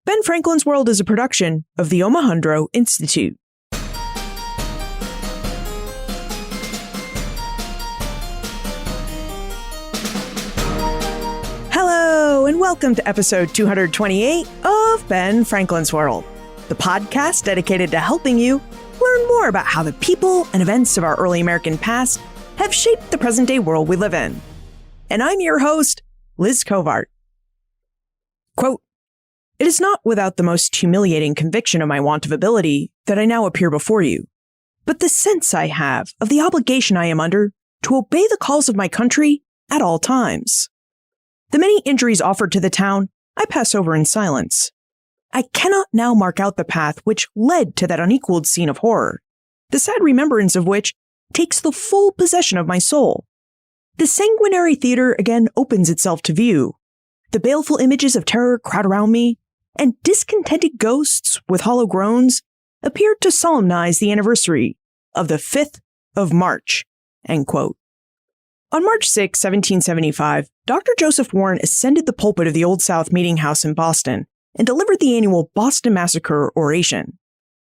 Ben Franklin's World is a production of the Omohundro Institute. Hello, and welcome to episode 228 of Ben Franklin's World, the podcast dedicated to helping you learn more about how the people and events of our early American past have shaped the present-day world we live in. And I'm your host, Liz Covart. Quote, "It is not without the most humiliating conviction of my want of ability that I now appear before you, but the sense I have of the obligation I am under to obey the calls of my country at all times. The many injuries offered to the town I pass over in silence. I cannot now mark out the path which led to that unequaled scene of horror, the sad remembrance of which takes the full possession of my soul. The sanguinary theater again opens itself to view. The baleful images of terror crowd around me, and discontented ghosts with hollow groans appear to solemnize the anniversary of the 5th of March." End quote. On March 6, 1775, Dr. Joseph Warren ascended the pulpit of the Old South Meeting House in Boston and delivered the annual Boston Massacre oration.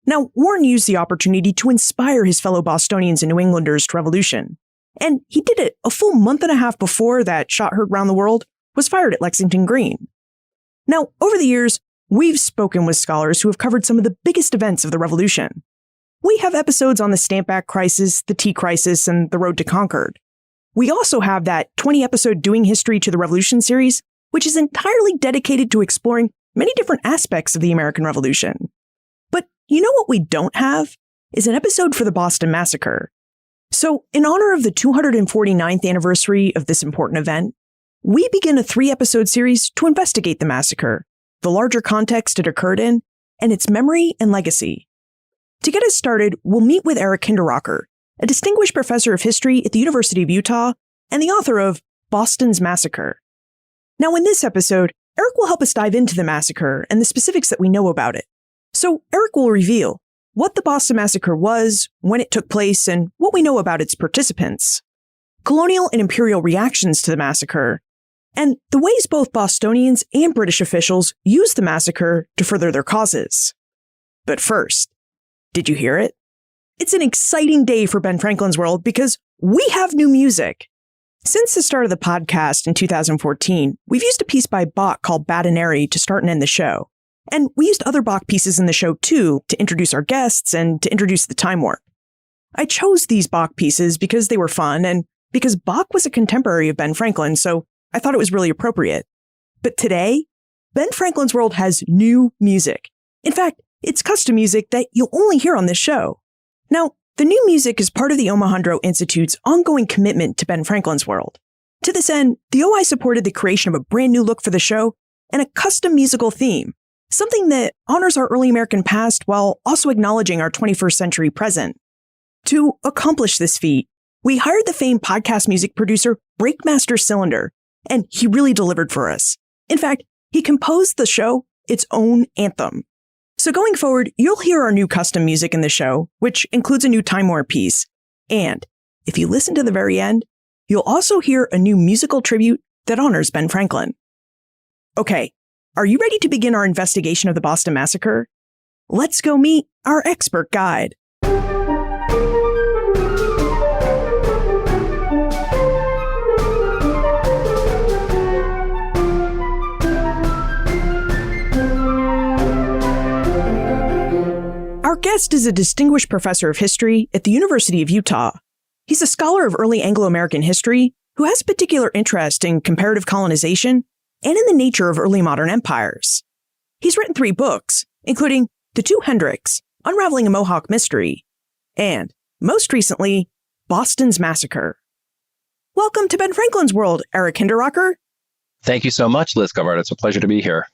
Now, Warren used the opportunity to inspire his fellow Bostonians and New Englanders to revolution, and he did it a full month and a half before that shot heard round the world was fired at Lexington Green. Now, over the years, we've spoken with scholars who have covered some of the biggest events of the Revolution. We have episodes on the Stamp Act Crisis, the Tea Crisis, and the Road to Concord. We also have that 20-episode Doing History to the Revolution series, which is entirely dedicated to exploring many different aspects of the American Revolution. But you know what we don't have? Is an episode for the Boston Massacre. So, in honor of the 249th anniversary of this important event, we begin a 3-episode series to investigate the massacre, the larger context it occurred in, and its memory and legacy. To get us started, we'll meet with Eric Hinderrocker, a distinguished professor of history at the University of Utah and the author of Boston's Massacre. Now, in this episode, Eric will help us dive into the massacre and the specifics that we know about it. So, Eric will reveal what the Boston Massacre was, when it took place, and what we know about its participants, colonial and imperial reactions to the massacre, and the ways both Bostonians and British officials used the massacre to further their causes. But first, did you hear it? It's an exciting day for Ben Franklin's World because we have new music. Since the start of the podcast in 2014, we've used a piece by Bach called Badenary to start and end the show. And we used other Bach pieces in the show too to introduce our guests and to introduce the time warp. I chose these Bach pieces because they were fun and because Bach was a contemporary of Ben Franklin, so I thought it was really appropriate. But today, Ben Franklin's World has new music. In fact, it's custom music that you'll only hear on this show. Now, the new music is part of the Omohundro Institute's ongoing commitment to Ben Franklin's World. To this end, the OI supported the creation of a brand new look for the show and a custom musical theme, something that honors our early American past while also acknowledging our 21st century present. To accomplish this feat, we hired the famed podcast music producer Breakmaster Cylinder, and he really delivered for us. In fact, he composed the show its own anthem. So going forward, you'll hear our new custom music in the show, which includes a new Time Warp piece. And if you listen to the very end, you'll also hear a new musical tribute that honors Ben Franklin. Okay, are you ready to begin our investigation of the Boston Massacre? Let's go meet our expert guide. Our guest is a distinguished professor of history at the University of Utah. He's a scholar of early Anglo-American history who has particular interest in comparative colonization and in the nature of early modern empires. He's written 3 books, including The Two Hendricks, Unraveling a Mohawk Mystery, and, most recently, Boston's Massacre. Welcome to Ben Franklin's World, Eric Hinderrocker. Thank you so much, Liz Covart. It's a pleasure to be here.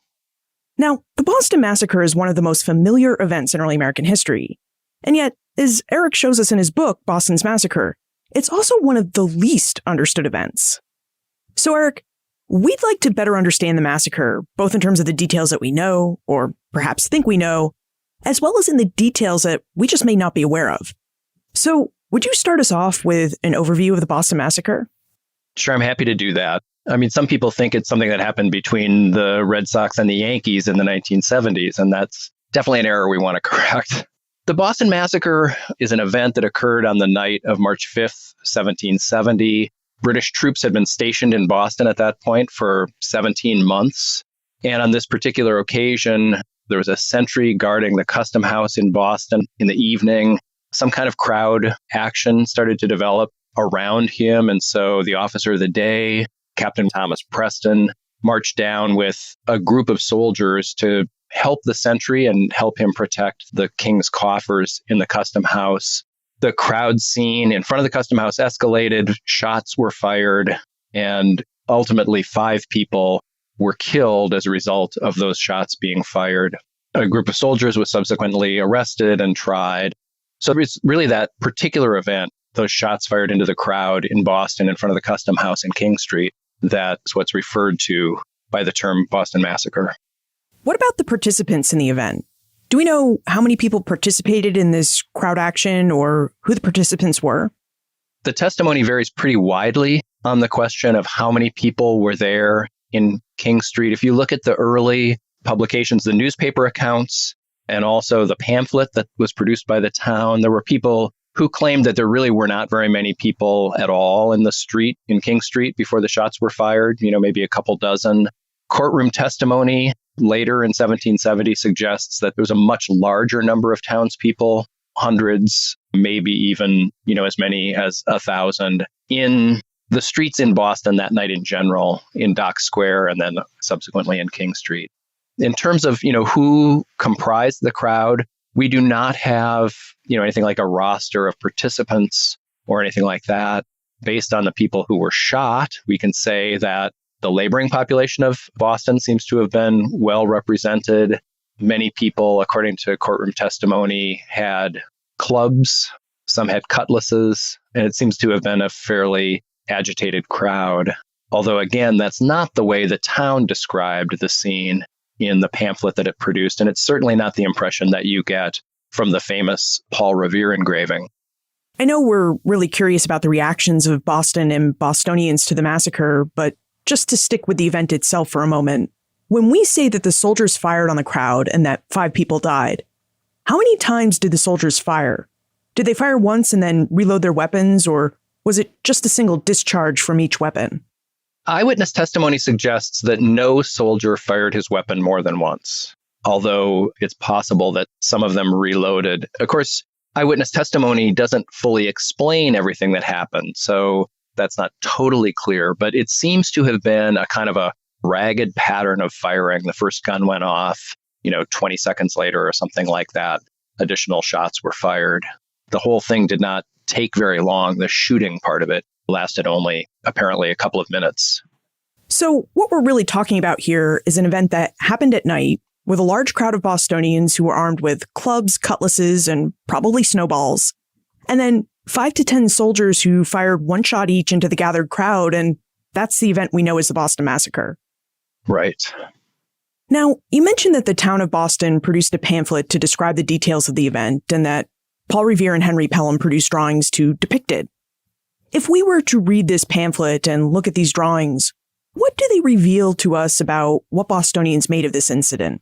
Now, the Boston Massacre is one of the most familiar events in early American history. And yet, as Eric shows us in his book, Boston's Massacre, it's also one of the least understood events. So, Eric, we'd like to better understand the massacre, both in terms of the details that we know, or perhaps think we know, as well as in the details that we just may not be aware of. So, would you start us off with an overview of the Boston Massacre? Sure, I'm happy to do that. I mean, some people think it's something that happened between the Red Sox and the Yankees in the 1970s, and that's definitely an error we want to correct. The Boston Massacre is an event that occurred on the night of March 5th, 1770. British troops had been stationed in Boston at that point for 17 months. And on this particular occasion, there was a sentry guarding the custom house in Boston in the evening. Some kind of crowd action started to develop around him. And so the officer of the day, Captain Thomas Preston, marched down with a group of soldiers to help the sentry and help him protect the king's coffers in the custom house. The crowd scene in front of the custom house escalated, shots were fired, and ultimately 5 people were killed as a result of those shots being fired. A group of soldiers was subsequently arrested and tried. So it was really that particular event, those shots fired into the crowd in Boston in front of the custom house in King Street, that's what's referred to by the term Boston Massacre. What about the participants in the event? Do we know how many people participated in this crowd action or who the participants were? The testimony varies pretty widely on the question of how many people were there in King Street. If you look at the early publications, the newspaper accounts, and also the pamphlet that was produced by the town, there were people who claimed that there really were not very many people at all in the street, in King Street, before the shots were fired, maybe a couple dozen. Courtroom testimony later in 1770 suggests that there was a much larger number of townspeople, hundreds, maybe even, as many as 1,000 in the streets in Boston that night in general, in Dock Square and then subsequently in King Street. In terms of, who comprised the crowd, we do not have, anything like a roster of participants or anything like that. Based on the people who were shot, we can say that the laboring population of Boston seems to have been well represented. Many people, according to courtroom testimony, had clubs, some had cutlasses, and it seems to have been a fairly agitated crowd. Although, again, that's not the way the town described the scene in the pamphlet that it produced, and it's certainly not the impression that you get from the famous Paul Revere engraving. I know we're really curious about the reactions of Boston and Bostonians to the massacre, but just to stick with the event itself for a moment, when we say that the soldiers fired on the crowd and that 5 people died, how many times did the soldiers fire? Did they fire once and then reload their weapons, or was it just a single discharge from each weapon? Eyewitness testimony suggests that no soldier fired his weapon more than once, although it's possible that some of them reloaded. Of course, eyewitness testimony doesn't fully explain everything that happened, so that's not totally clear, but it seems to have been a kind of a ragged pattern of firing. The first gun went off, 20 seconds later or something like that. Additional shots were fired. The whole thing did not take very long. The shooting part of it lasted only apparently a couple of minutes. So what we're really talking about here is an event that happened at night with a large crowd of Bostonians who were armed with clubs, cutlasses, and probably snowballs. And then 5 to 10 soldiers who fired one shot each into the gathered crowd, and that's the event we know as the Boston Massacre. Right. Now, you mentioned that the town of Boston produced a pamphlet to describe the details of the event, and that Paul Revere and Henry Pelham produced drawings to depict it. If we were to read this pamphlet and look at these drawings, what do they reveal to us about what Bostonians made of this incident?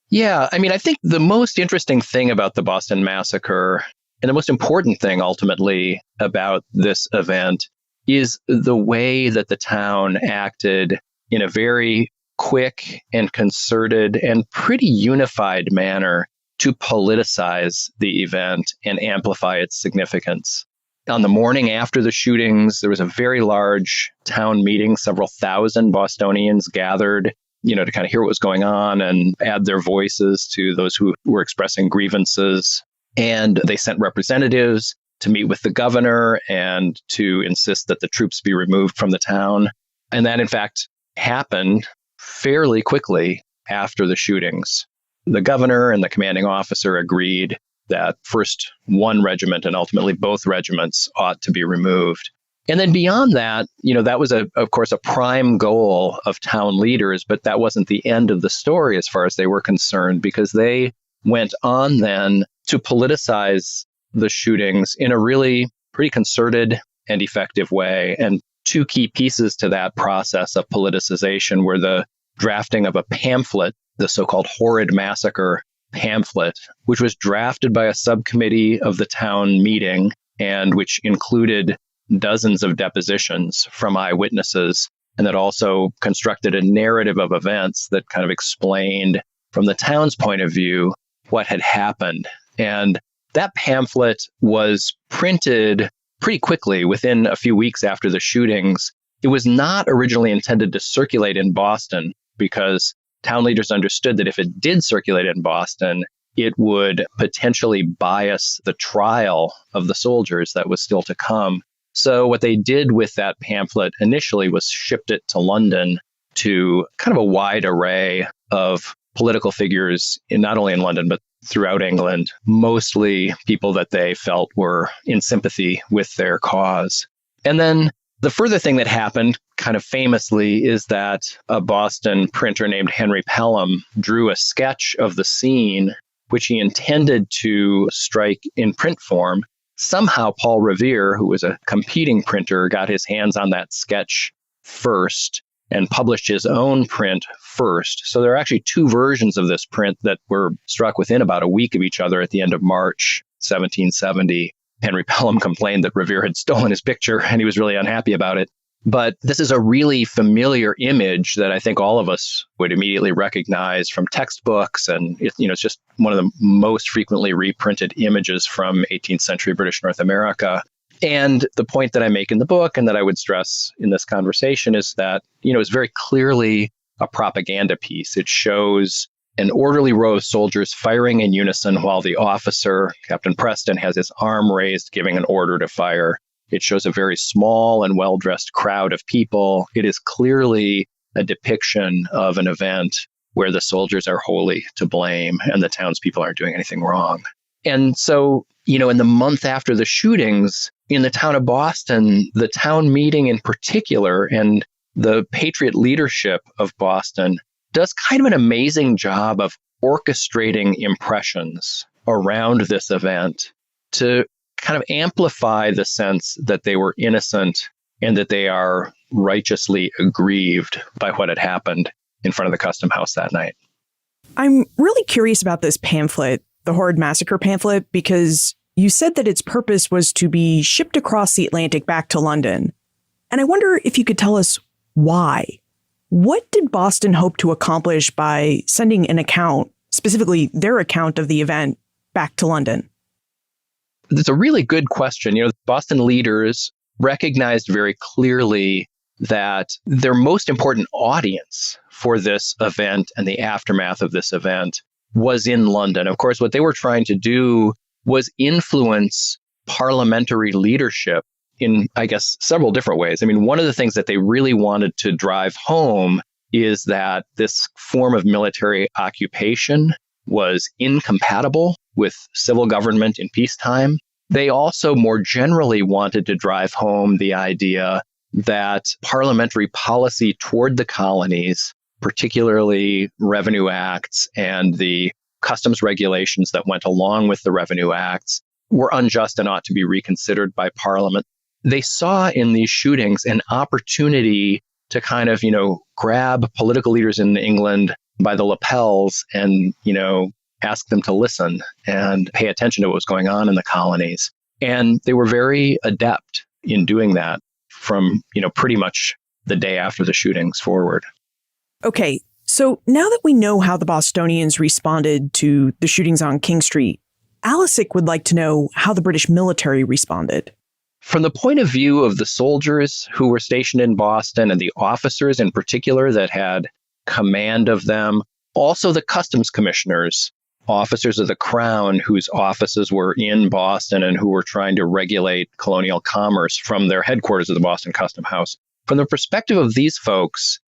Yeah, I think the most interesting thing about the Boston Massacre, and the most important thing ultimately about this event, is the way that the town acted in a very quick and concerted and pretty unified manner to politicize the event and amplify its significance. On the morning after the shootings, there was a very large town meeting. Several thousand Bostonians gathered, to kind of hear what was going on and add their voices to those who were expressing grievances. And they sent representatives to meet with the governor and to insist that the troops be removed from the town. And that, in fact, happened fairly quickly after the shootings. The governor and the commanding officer agreed that first one regiment and ultimately both regiments ought to be removed. And then beyond that, that was, of course, a prime goal of town leaders, but that wasn't the end of the story as far as they were concerned, because they went on then to politicize the shootings in a really pretty concerted and effective way. And two key pieces to that process of politicization were the drafting of a pamphlet, the so-called Horrid Massacre pamphlet, which was drafted by a subcommittee of the town meeting and which included dozens of depositions from eyewitnesses, and that also constructed a narrative of events that kind of explained from the town's point of view what had happened. And that pamphlet was printed pretty quickly, within a few weeks after the shootings. It was not originally intended to circulate in Boston because town leaders understood that if it did circulate in Boston, it would potentially bias the trial of the soldiers that was still to come. So what they did with that pamphlet initially was shipped it to London to kind of a wide array of political figures, not only in London, but throughout England, mostly people that they felt were in sympathy with their cause. And then the further thing that happened, kind of famously, is that a Boston printer named Henry Pelham drew a sketch of the scene, which he intended to strike in print form. Somehow Paul Revere, who was a competing printer, got his hands on that sketch first and published his own print first. So there are actually two versions of this print that were struck within about a week of each other at the end of March 1770. Henry Pelham complained that Revere had stolen his picture, and he was really unhappy about it. But this is a really familiar image that I think all of us would immediately recognize from textbooks. And it's just one of the most frequently reprinted images from 18th century British North America. And the point that I make in the book and that I would stress in this conversation is that, it's very clearly a propaganda piece. It shows an orderly row of soldiers firing in unison while the officer, Captain Preston, has his arm raised, giving an order to fire. It shows a very small and well-dressed crowd of people. It is clearly a depiction of an event where the soldiers are wholly to blame and the townspeople aren't doing anything wrong. And so, in the month after the shootings, in the town of Boston, the town meeting in particular and the patriot leadership of Boston does kind of an amazing job of orchestrating impressions around this event to kind of amplify the sense that they were innocent and that they are righteously aggrieved by what had happened in front of the Custom House that night. I'm really curious about this pamphlet, the Horrid Massacre pamphlet, because you said that its purpose was to be shipped across the Atlantic back to London. And I wonder if you could tell us why. What did Boston hope to accomplish by sending an account, specifically their account of the event, back to London? It's a really good question. Boston leaders recognized very clearly that their most important audience for this event and the aftermath of this event was in London. Of course, what they were trying to do was influence parliamentary leadership in, I guess, several different ways. One of the things that they really wanted to drive home is that this form of military occupation was incompatible with civil government in peacetime. They also more generally wanted to drive home the idea that parliamentary policy toward the colonies, particularly revenue acts and the customs regulations that went along with the revenue acts, were unjust and ought to be reconsidered by Parliament. They saw in these shootings an opportunity to kind of, grab political leaders in England by the lapels and, ask them to listen and pay attention to what was going on in the colonies. And they were very adept in doing that from, pretty much the day after the shootings forward. Okay, so now that we know how the Bostonians responded to the shootings on King Street, Alisic would like to know how the British military responded. From the point of view of the soldiers who were stationed in Boston and the officers in particular that had command of them, also the customs commissioners, officers of the Crown whose offices were in Boston and who were trying to regulate colonial commerce from their headquarters of the Boston Custom House. From the perspective of these folks,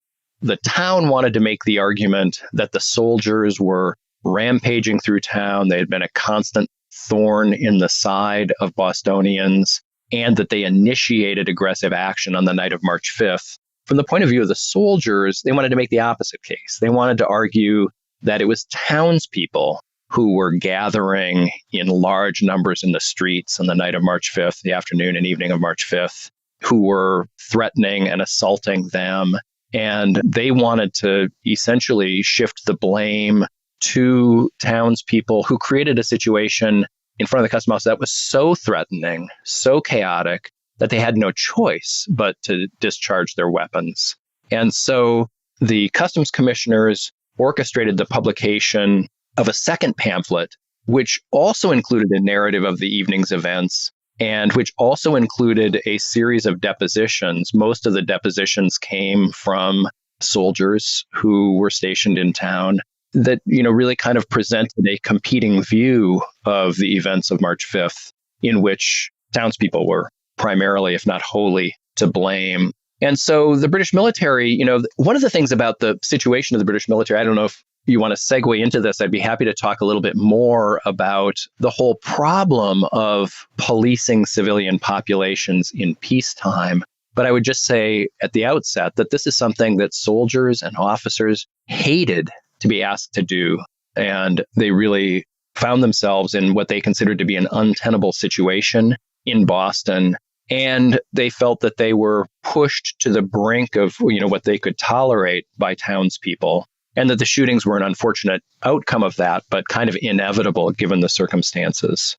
the town wanted to make the argument that the soldiers were rampaging through town. They had been a constant thorn in the side of Bostonians, and that they initiated aggressive action on the night of March 5th. From the point of view of the soldiers, they wanted to make the opposite case. They wanted to argue that it was townspeople who were gathering in large numbers in the streets on the night of March 5th, the afternoon and evening of March 5th, who were threatening and assaulting them. And they wanted to essentially shift the blame to townspeople who created a situation in front of the custom house that was so threatening, so chaotic, that they had no choice but to discharge their weapons. And so the customs commissioners orchestrated the publication of a second pamphlet, which also included a narrative of the evening's events and which also included a series of depositions. Most of the depositions came from soldiers who were stationed in town that, really kind of presented a competing view of the events of March 5th, in which townspeople were primarily, if not wholly, to blame. And so the British military, one of the things about the situation of the British military, I don't know if you want to segue into this, I'd be happy to talk a little bit more about the whole problem of policing civilian populations in peacetime. But I would just say at the outset that this is something that soldiers and officers hated to be asked to do. And they really found themselves in what they considered to be an untenable situation in Boston. And they felt that they were pushed to the brink of, what they could tolerate by townspeople. And that the shootings were an unfortunate outcome of that, but kind of inevitable given the circumstances.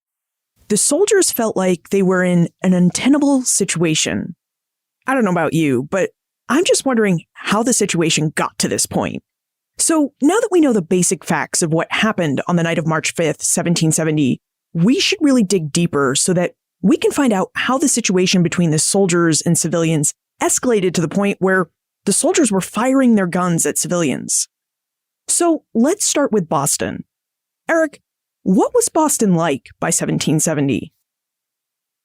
The soldiers felt like they were in an untenable situation. I don't know about you, but I'm just wondering how the situation got to this point. So now that we know the basic facts of what happened on the night of March 5th, 1770, we should really dig deeper so that we can find out how the situation between the soldiers and civilians escalated to the point where the soldiers were firing their guns at civilians. So let's start with Boston. Eric, what was Boston like by 1770?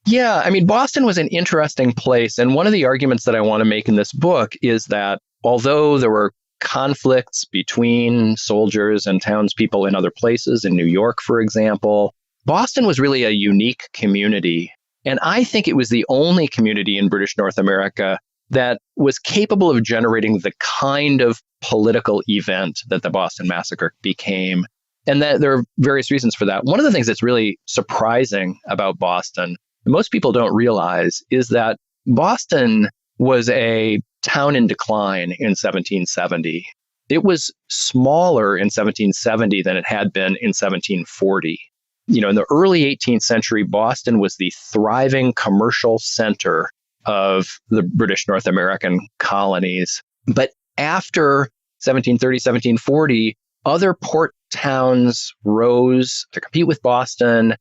Yeah, Boston was an interesting place. And one of the arguments that I want to make in this book is that although there were conflicts between soldiers and townspeople in other places, in New York, for example, Boston was really a unique community. And I think it was the only community in British North America that was capable of generating the kind of political event that the Boston Massacre became. And that there are various reasons for that. One of the things that's really surprising about Boston, and most people don't realize, is that Boston was a town in decline in 1770. It was smaller in 1770 than it had been in 1740. In the early 18th century, Boston was the thriving commercial center of the British North American colonies. But after 1730, 1740, other port towns rose to compete with Boston,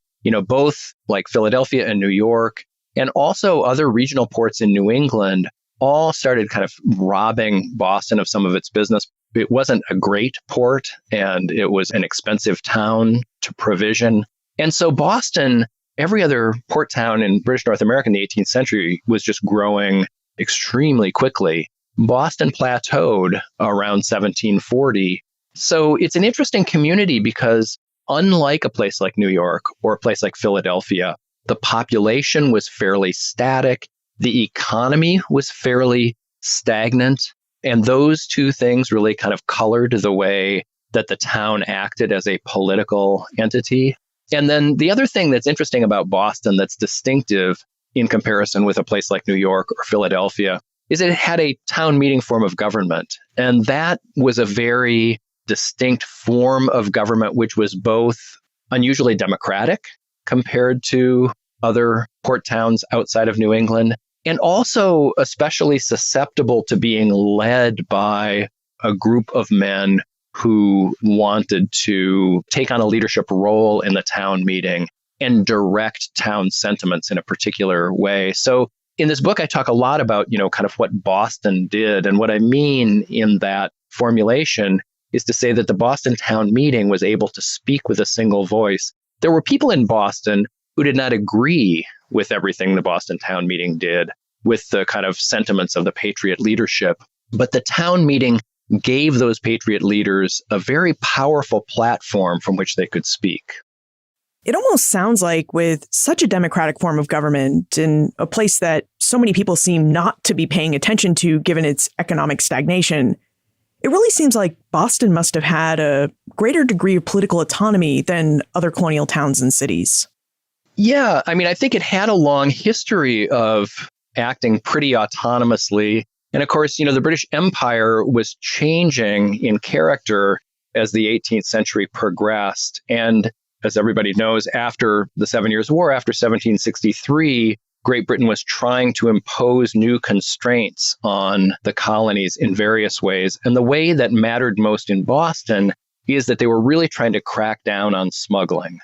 both like Philadelphia and New York, and also other regional ports in New England all started kind of robbing Boston of some of its business. It wasn't a great port, and it was an expensive town to provision. And so Boston, every other port town in British North America in the 18th century, was just growing extremely quickly. Boston plateaued around 1740. So it's an interesting community because unlike a place like New York or a place like Philadelphia, the population was fairly static. The economy was fairly stagnant. And those two things really kind of colored the way that the town acted as a political entity. And then the other thing that's interesting about Boston that's distinctive in comparison with a place like New York or Philadelphia is it had a town meeting form of government. And that was a very distinct form of government, which was both unusually democratic compared to other port towns outside of New England, and also especially susceptible to being led by a group of men who wanted to take on a leadership role in the town meeting and direct town sentiments in a particular way. So in this book, I talk a lot about, kind of what Boston did. And what I mean in that formulation is to say that the Boston town meeting was able to speak with a single voice. There were people in Boston who did not agree with everything the Boston town meeting did, with the kind of sentiments of the patriot leadership. But the town meeting gave those patriot leaders a very powerful platform from which they could speak. It almost sounds like with such a democratic form of government in a place that so many people seem not to be paying attention to given its economic stagnation, it really seems like Boston must have had a greater degree of political autonomy than other colonial towns and cities. Yeah, I think it had a long history of acting pretty autonomously. And of course, the British Empire was changing in character as the 18th century progressed. And as everybody knows, after the 7 Years' War, after 1763, Great Britain was trying to impose new constraints on the colonies in various ways. And the way that mattered most in Boston is that they were really trying to crack down on smuggling.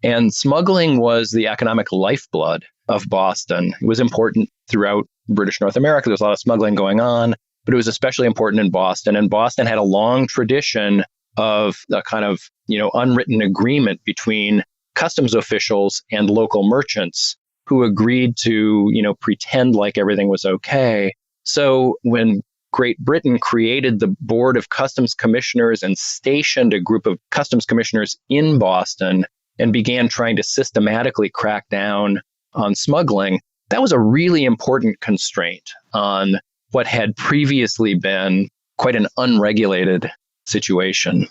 And smuggling was the economic lifeblood of Boston. It was important throughout British North America. There was a lot of smuggling going on, but it was especially important in Boston. And Boston had a long tradition of a kind of, unwritten agreement between customs officials and local merchants who agreed to, pretend like everything was okay. So when Great Britain created the Board of Customs Commissioners and stationed a group of customs commissioners in Boston and began trying to systematically crack down on smuggling, that was a really important constraint on what had previously been quite an unregulated situation.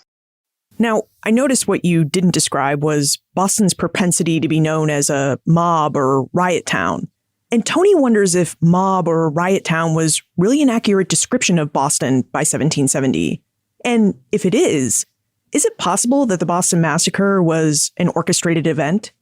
Now, I noticed what you didn't describe was Boston's propensity to be known as a mob or riot town. And Tony wonders if mob or riot town was really an accurate description of Boston by 1770. And if it is it possible that the Boston Massacre was an orchestrated event?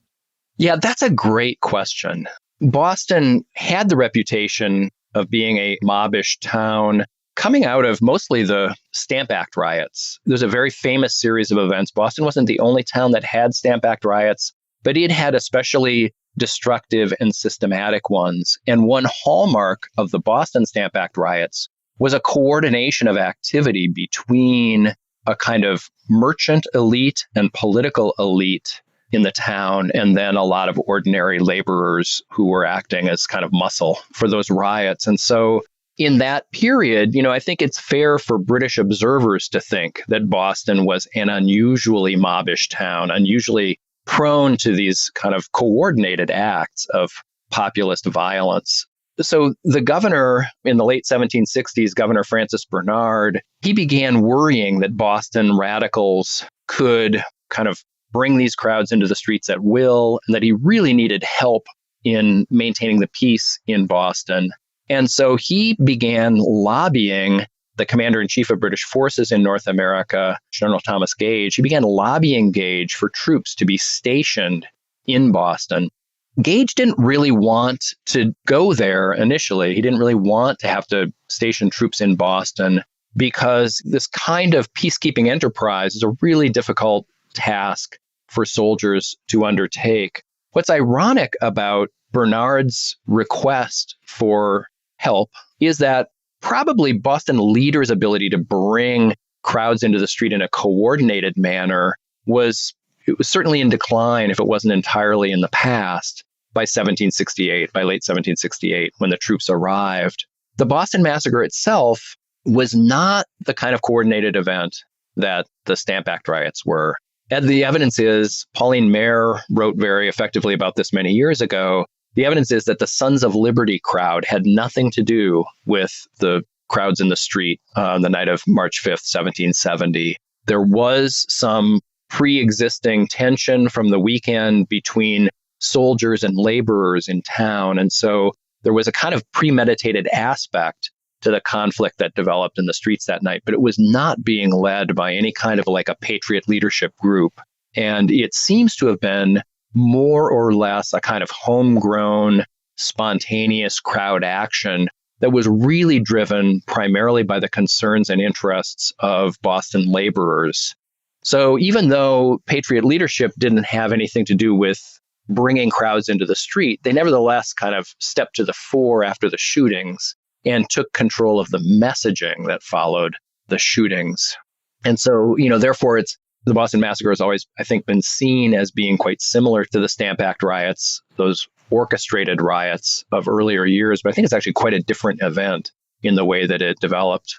Yeah, that's a great question. Boston had the reputation of being a mobbish town coming out of mostly the Stamp Act riots. There's a very famous series of events. Boston wasn't the only town that had Stamp Act riots, but it had especially destructive and systematic ones. And one hallmark of the Boston Stamp Act riots was a coordination of activity between a kind of merchant elite and political elite in the town, and then a lot of ordinary laborers who were acting as kind of muscle for those riots. And so in that period, I think it's fair for British observers to think that Boston was an unusually mobbish town, unusually prone to these kind of coordinated acts of populist violence. So the governor in the late 1760s, Governor Francis Bernard, he began worrying that Boston radicals could kind of bring these crowds into the streets at will, and that he really needed help in maintaining the peace in Boston. And so he began lobbying the commander-in-chief of British forces in North America, General Thomas Gage. He began lobbying Gage for troops to be stationed in Boston. Gage didn't really want to go there initially. He didn't really want to have to station troops in Boston because this kind of peacekeeping enterprise is a really difficult task for soldiers to undertake. What's ironic about Bernard's request for help is that probably Boston leaders' ability to bring crowds into the street in a coordinated manner was certainly in decline, if it wasn't entirely in the past, by 1768, by late 1768, when the troops arrived. The Boston Massacre itself was not the kind of coordinated event that the Stamp Act riots were. And the evidence is, Pauline Maier wrote very effectively about this many years ago, the evidence is that the Sons of Liberty crowd had nothing to do with the crowds in the street on the night of March 5th, 1770. There was some pre-existing tension from the weekend between soldiers and laborers in town. And so there was a kind of premeditated aspect to the conflict that developed in the streets that night, but it was not being led by any kind of like a patriot leadership group. And it seems to have been more or less a kind of homegrown, spontaneous crowd action that was really driven primarily by the concerns and interests of Boston laborers. So even though patriot leadership didn't have anything to do with bringing crowds into the street, they nevertheless kind of stepped to the fore after the shootings and took control of the messaging that followed the shootings. And so, therefore, the Boston Massacre has always, I think, been seen as being quite similar to the Stamp Act riots, those orchestrated riots of earlier years. But I think it's actually quite a different event in the way that it developed.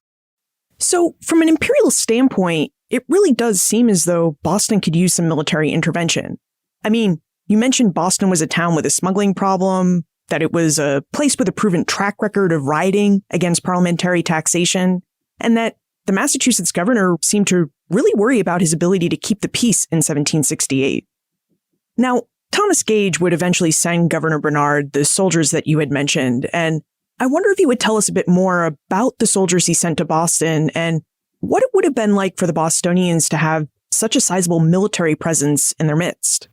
So from an imperial standpoint, it really does seem as though Boston could use some military intervention. I mean, you mentioned Boston was a town with a smuggling problem, that it was a place with a proven track record of rioting against parliamentary taxation, and that the Massachusetts governor seemed to really worry about his ability to keep the peace in 1768. Now, Thomas Gage would eventually send Governor Bernard the soldiers that you had mentioned, and I wonder if you would tell us a bit more about the soldiers he sent to Boston and what it would have been like for the Bostonians to have such a sizable military presence in their midst.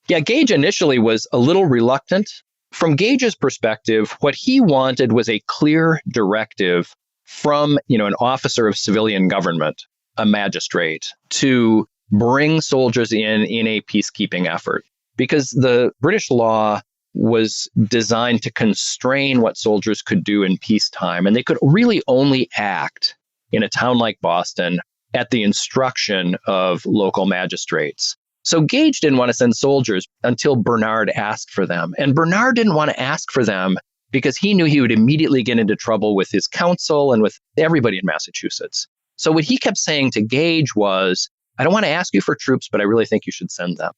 Yeah, Gage initially was a little reluctant. From Gage's perspective, what he wanted was a clear directive from, an officer of civilian government, a magistrate, to bring soldiers in a peacekeeping effort. Because the British law was designed to constrain what soldiers could do in peacetime, and they could really only act in a town like Boston at the instruction of local magistrates. So Gage didn't want to send soldiers until Bernard asked for them. And Bernard didn't want to ask for them because he knew he would immediately get into trouble with his council and with everybody in Massachusetts. So what he kept saying to Gage was, I don't want to ask you for troops, but I really think you should send them.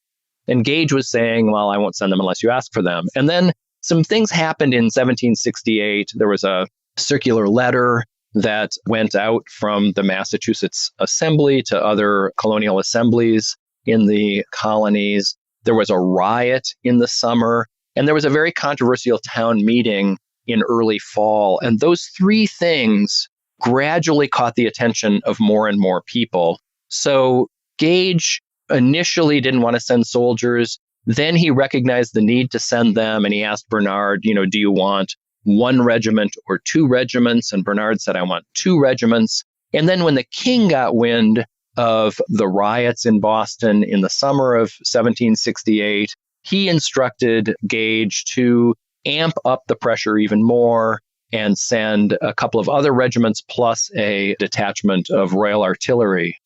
And Gage was saying, well, I won't send them unless you ask for them. And then some things happened in 1768. There was a circular letter that went out from the Massachusetts Assembly to other colonial assemblies in the colonies. There was a riot in the summer, and there was a very controversial town meeting in early fall. And those three things gradually caught the attention of more and more people. So Gage initially didn't want to send soldiers. Then he recognized the need to send them, and he asked Bernard, do you want one regiment or two regiments? And Bernard said, I want two regiments. And then when the king got wind of the riots in Boston in the summer of 1768, he instructed Gage to amp up the pressure even more and send a couple of other regiments plus a detachment of Royal Artillery.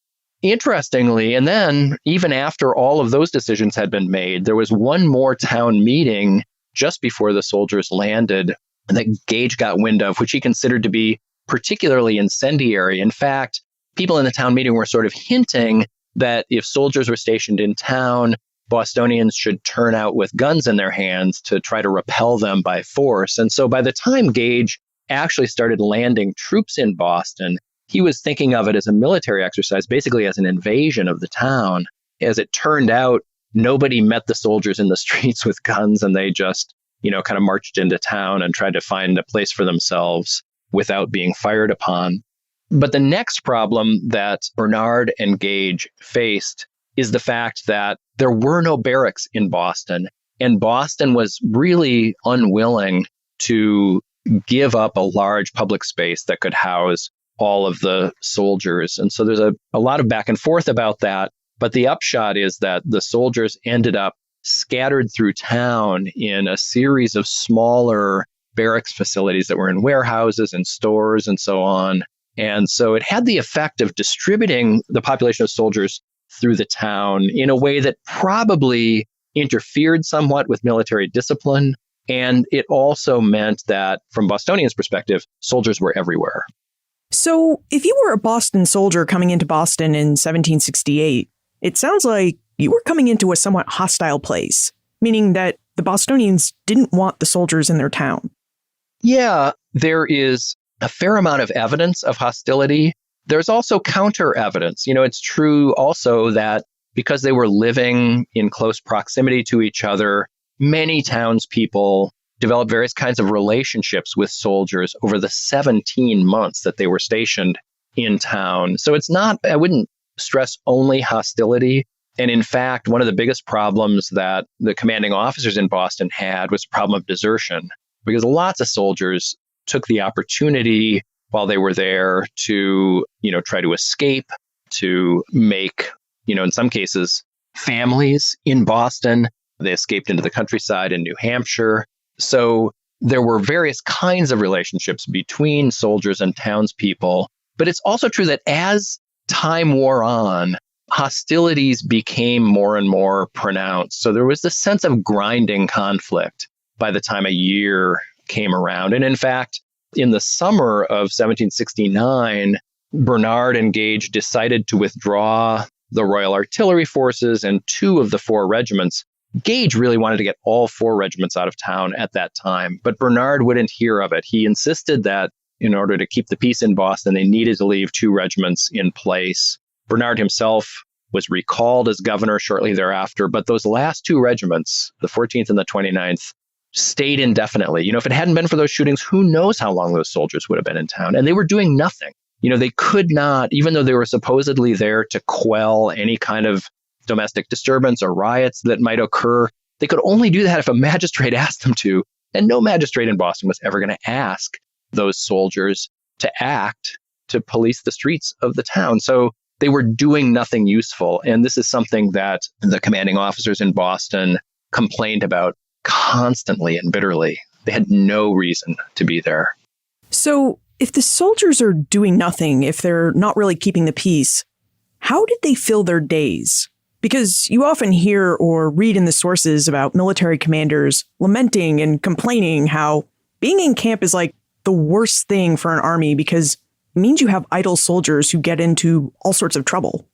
Interestingly, and then even after all of those decisions had been made, there was one more town meeting just before the soldiers landed that Gage got wind of, which he considered to be particularly incendiary. In fact, people in the town meeting were sort of hinting that if soldiers were stationed in town, Bostonians should turn out with guns in their hands to try to repel them by force. And so by the time Gage actually started landing troops in Boston, he was thinking of it as a military exercise, basically as an invasion of the town. As it turned out, nobody met the soldiers in the streets with guns, and they just, kind of marched into town and tried to find a place for themselves without being fired upon. But the next problem that Bernard and Gage faced is the fact that there were no barracks in Boston, and Boston was really unwilling to give up a large public space that could house all of the soldiers. And so there's a lot of back and forth about that. But the upshot is that the soldiers ended up scattered through town in a series of smaller barracks facilities that were in warehouses and stores and so on. And so it had the effect of distributing the population of soldiers through the town in a way that probably interfered somewhat with military discipline. And it also meant that, from Bostonians' perspective, soldiers were everywhere. So if you were a Boston soldier coming into Boston in 1768, it sounds like you were coming into a somewhat hostile place, meaning that the Bostonians didn't want the soldiers in their town. Yeah, there is a fair amount of evidence of hostility. There's also counter evidence. It's true also that because they were living in close proximity to each other, many townspeople developed various kinds of relationships with soldiers over the 17 months that they were stationed in town. So it's not, I wouldn't stress only hostility. And in fact, one of the biggest problems that the commanding officers in Boston had was the problem of desertion, because lots of soldiers took the opportunity while they were there to, try to escape, to make, in some cases, families in Boston. They escaped into the countryside in New Hampshire. So there were various kinds of relationships between soldiers and townspeople. But it's also true that as time wore on, hostilities became more and more pronounced. So there was this sense of grinding conflict by the time a year came around. And in fact, in the summer of 1769, Bernard and Gage decided to withdraw the Royal Artillery forces and two of the four regiments. Gage really wanted to get all four regiments out of town at that time, but Bernard wouldn't hear of it. He insisted that in order to keep the peace in Boston, they needed to leave two regiments in place. Bernard himself was recalled as governor shortly thereafter. But those last two regiments, the 14th and the 29th, stayed indefinitely. If it hadn't been for those shootings, who knows how long those soldiers would have been in town? And they were doing nothing. They could not, even though they were supposedly there to quell any kind of domestic disturbance or riots that might occur, they could only do that if a magistrate asked them to. And no magistrate in Boston was ever going to ask those soldiers to act to police the streets of the town. So they were doing nothing useful. And this is something that the commanding officers in Boston complained about constantly and bitterly. They had no reason to be there. So if the soldiers are doing nothing, if they're not really keeping the peace, how did they fill their days? Because you often hear or read in the sources about military commanders lamenting and complaining how being in camp is like the worst thing for an army because it means you have idle soldiers who get into all sorts of trouble.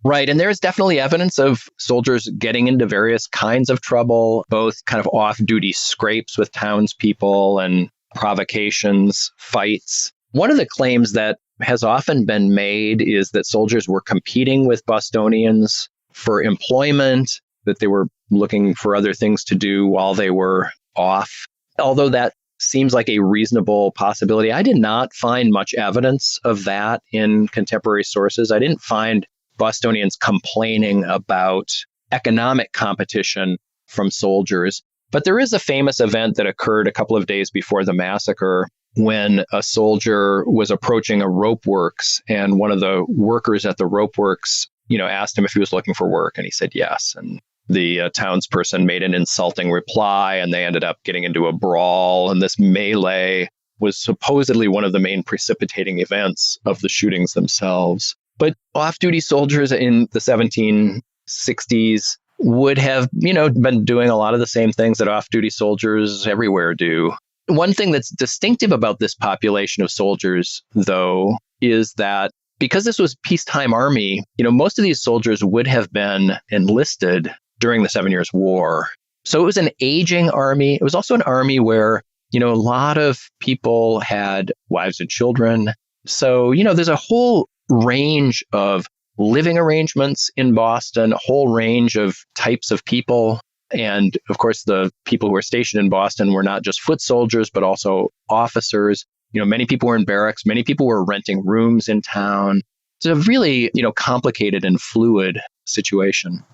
Right. And there's definitely evidence of soldiers getting into various kinds of trouble, both kind of off-duty scrapes with townspeople and provocations, fights. One of the claims that has often been made is that soldiers were competing with Bostonians for employment, that they were looking for other things to do while they were off. Although that seems like a reasonable possibility, I did not find much evidence of that in contemporary sources. I didn't find Bostonians complaining about economic competition from soldiers. But there is a famous event that occurred a couple of days before the massacre when a soldier was approaching a rope works, and one of the workers at the rope works, asked him if he was looking for work, and he said yes. And the townsperson made an insulting reply, and they ended up getting into a brawl. And this melee was supposedly one of the main precipitating events of the shootings themselves. But off-duty soldiers in the 1760s would have, been doing a lot of the same things that off-duty soldiers everywhere do. One thing that's distinctive about this population of soldiers, though, is that because this was peacetime army, most of these soldiers would have been enlisted during the 7 Years' War. So it was an aging army. It was also an army where, a lot of people had wives and children. So, there's a whole range of living arrangements in Boston, a whole range of types of people. And of course, the people who were stationed in Boston were not just foot soldiers, but also officers. Many people were in barracks. Many people were renting rooms in town. It's a really, complicated and fluid situation.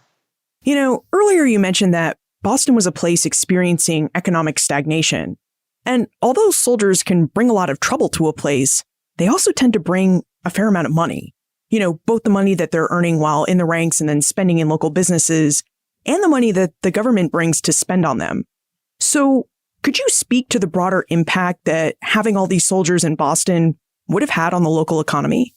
Earlier you mentioned that Boston was a place experiencing economic stagnation. And although soldiers can bring a lot of trouble to a place, they also tend to bring a fair amount of money. Both the money that they're earning while in the ranks and then spending in local businesses, and the money that the government brings to spend on them. So could you speak to the broader impact that having all these soldiers in Boston would have had on the local economy?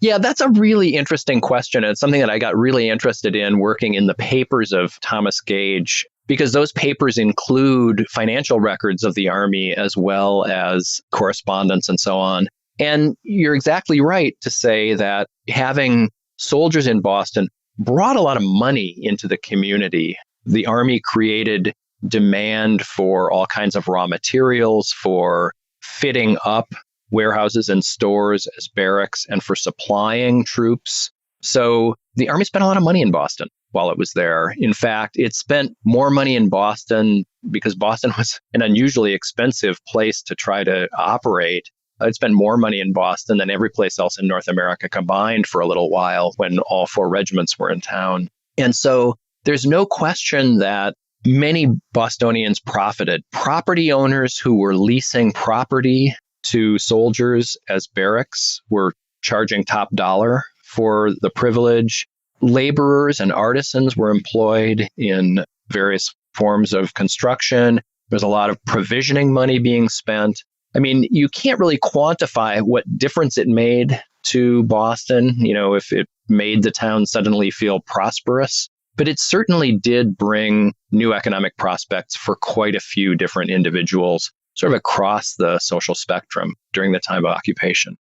Yeah, that's a really interesting question. It's something that I got really interested in working in the papers of Thomas Gage, because those papers include financial records of the Army as well as correspondence and so on. And you're exactly right to say that having soldiers in Boston brought a lot of money into the community. The Army created demand for all kinds of raw materials, for fitting up warehouses and stores as barracks, and for supplying troops. So the Army spent a lot of money in Boston while it was there. In fact, it spent more money in Boston because Boston was an unusually expensive place to try to operate. It spent more money in Boston than every place else in North America combined for a little while when all four regiments were in town. And so there's no question that many Bostonians profited. Property owners who were leasing property to soldiers as barracks were charging top dollar for the privilege. Laborers and artisans were employed in various forms of construction. There's a lot of provisioning money being spent. I mean, you can't really quantify what difference it made to Boston, if it made the town suddenly feel prosperous. But it certainly did bring new economic prospects for quite a few different individuals, sort of across the social spectrum during the time of occupation.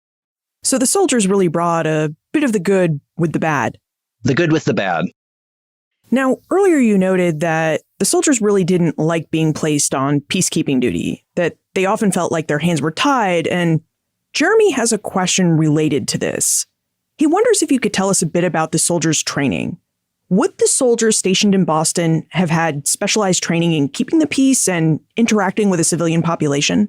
So the soldiers really brought a bit of the good with the bad. The good with the bad. Now, earlier you noted that the soldiers really didn't like being placed on peacekeeping duty, that they often felt like their hands were tied, and Jeremy has a question related to this. He wonders if you could tell us a bit about the soldiers' training. Would the soldiers stationed in Boston have had specialized training in keeping the peace and interacting with a civilian population?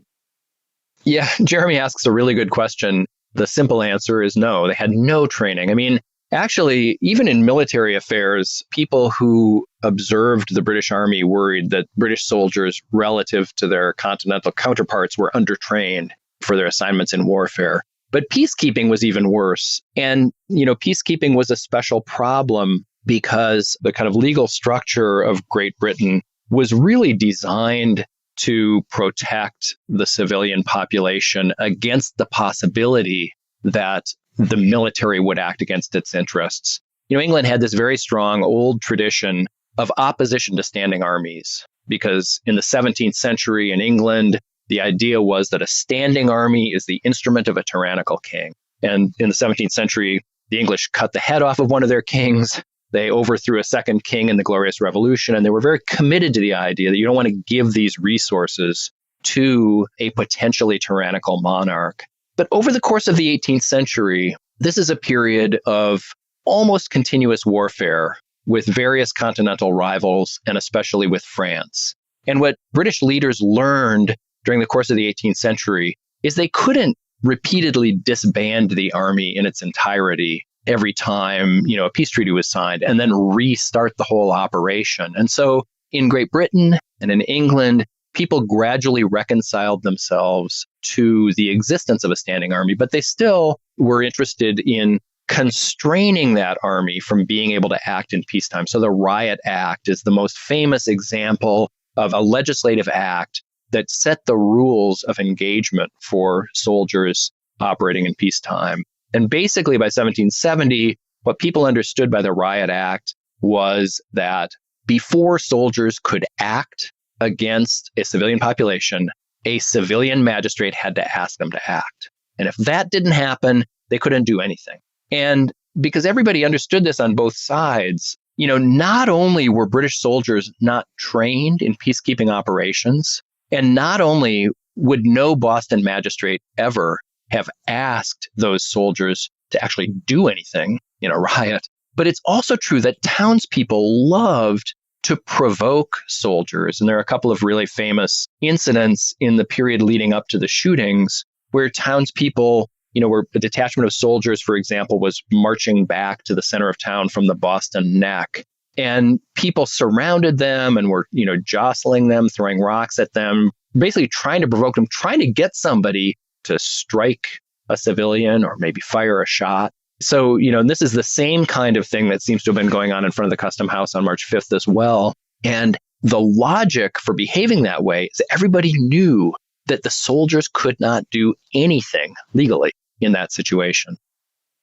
Yeah, Jeremy asks a really good question. The simple answer is no. They had no training. I mean, actually, even in military affairs, people who observed the British Army worried that British soldiers, relative to their continental counterparts, were undertrained for their assignments in warfare. But peacekeeping was even worse. And, peacekeeping was a special problem because the kind of legal structure of Great Britain was really designed to protect the civilian population against the possibility that the military would act against its interests. England had this very strong old tradition of opposition to standing armies, because in the 17th century in England, the idea was that a standing army is the instrument of a tyrannical king. And in the 17th century, the English cut the head off of one of their kings. They overthrew a second king in the Glorious Revolution, and they were very committed to the idea that you don't want to give these resources to a potentially tyrannical monarch. But over the course of the 18th century, this is a period of almost continuous warfare with various continental rivals, and especially with France. And what British leaders learned during the course of the 18th century is they couldn't repeatedly disband the army in its entirety every time, a peace treaty was signed, and then restart the whole operation. And so in Great Britain and in England, people gradually reconciled themselves to the existence of a standing army, but they still were interested in constraining that army from being able to act in peacetime. So the Riot Act is the most famous example of a legislative act that set the rules of engagement for soldiers operating in peacetime. And basically by 1770, what people understood by the Riot Act was that before soldiers could act against a civilian population, a civilian magistrate had to ask them to act. And if that didn't happen, they couldn't do anything. And because everybody understood this on both sides, not only were British soldiers not trained in peacekeeping operations, and not only would no Boston magistrate ever have asked those soldiers to actually do anything in a riot, but it's also true that townspeople loved to provoke soldiers. And there are a couple of really famous incidents in the period leading up to the shootings where townspeople, where a detachment of soldiers, for example, was marching back to the center of town from the Boston Neck. And people surrounded them and were, jostling them, throwing rocks at them, basically trying to provoke them, trying to get somebody to strike a civilian or maybe fire a shot. So, this is the same kind of thing that seems to have been going on in front of the Custom House on March 5th as well. And the logic for behaving that way is everybody knew that the soldiers could not do anything legally in that situation.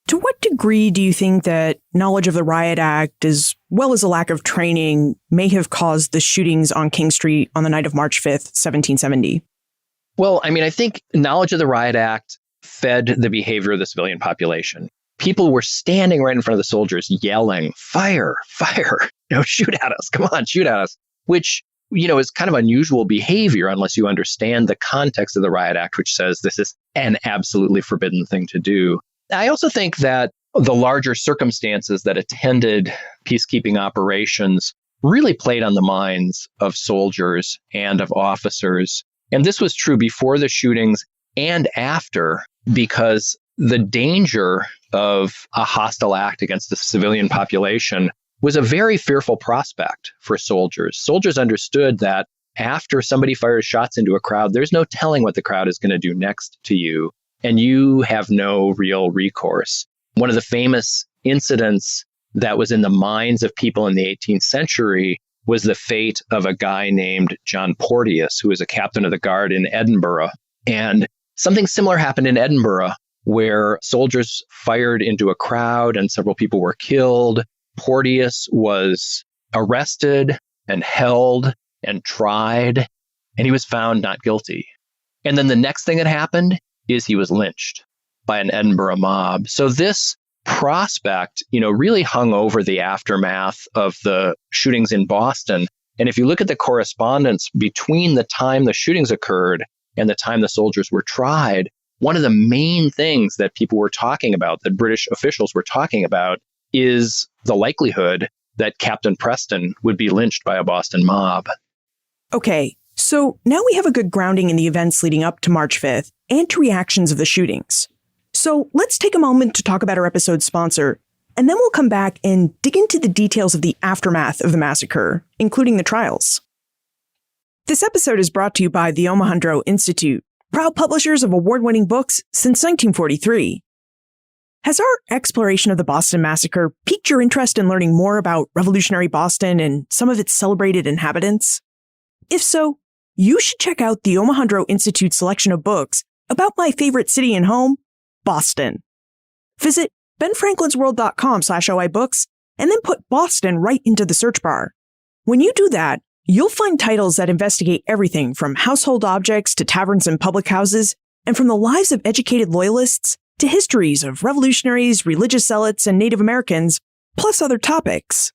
To what degree do you think that knowledge of the Riot Act, as well as a lack of training, may have caused the shootings on King Street on the night of March 5th, 1770? Well, I think knowledge of the Riot Act fed the behavior of the civilian population. People were standing right in front of the soldiers yelling, fire, fire, shoot at us, come on, shoot at us, which, is kind of unusual behavior unless you understand the context of the Riot Act, which says this is an absolutely forbidden thing to do. I also think that the larger circumstances that attended peacekeeping operations really played on the minds of soldiers and of officers. And this was true before the shootings and after, because the danger of a hostile act against the civilian population was a very fearful prospect for soldiers. Soldiers understood that after somebody fires shots into a crowd, there's no telling what the crowd is going to do next to you, and you have no real recourse. One of the famous incidents that was in the minds of people in the 18th century was the fate of a guy named John Porteous, who was a captain of the guard in Edinburgh. And something similar happened in Edinburgh, where soldiers fired into a crowd and several people were killed. Porteous was arrested and held and tried, and he was found not guilty. And then the next thing that happened is he was lynched by an Edinburgh mob. So this prospect, really hung over the aftermath of the shootings in Boston. And if you look at the correspondence between the time the shootings occurred and the time the soldiers were tried, one of the main things that people were talking about, that British officials were talking about, is the likelihood that Captain Preston would be lynched by a Boston mob. Okay, so now we have a good grounding in the events leading up to March 5th and to reactions of the shootings. So let's take a moment to talk about our episode's sponsor, and then we'll come back and dig into the details of the aftermath of the massacre, including the trials. This episode is brought to you by the Omohundro Institute, proud publishers of award-winning books since 1943. Has our exploration of the Boston Massacre piqued your interest in learning more about revolutionary Boston and some of its celebrated inhabitants? If so, you should check out the Omohundro Institute's selection of books about my favorite city and home, Boston. Visit benfranklinsworld.com/OIBooks and then put Boston right into the search bar. When you do that, you'll find titles that investigate everything from household objects to taverns and public houses, and from the lives of educated loyalists to histories of revolutionaries, religious zealots, and Native Americans, plus other topics.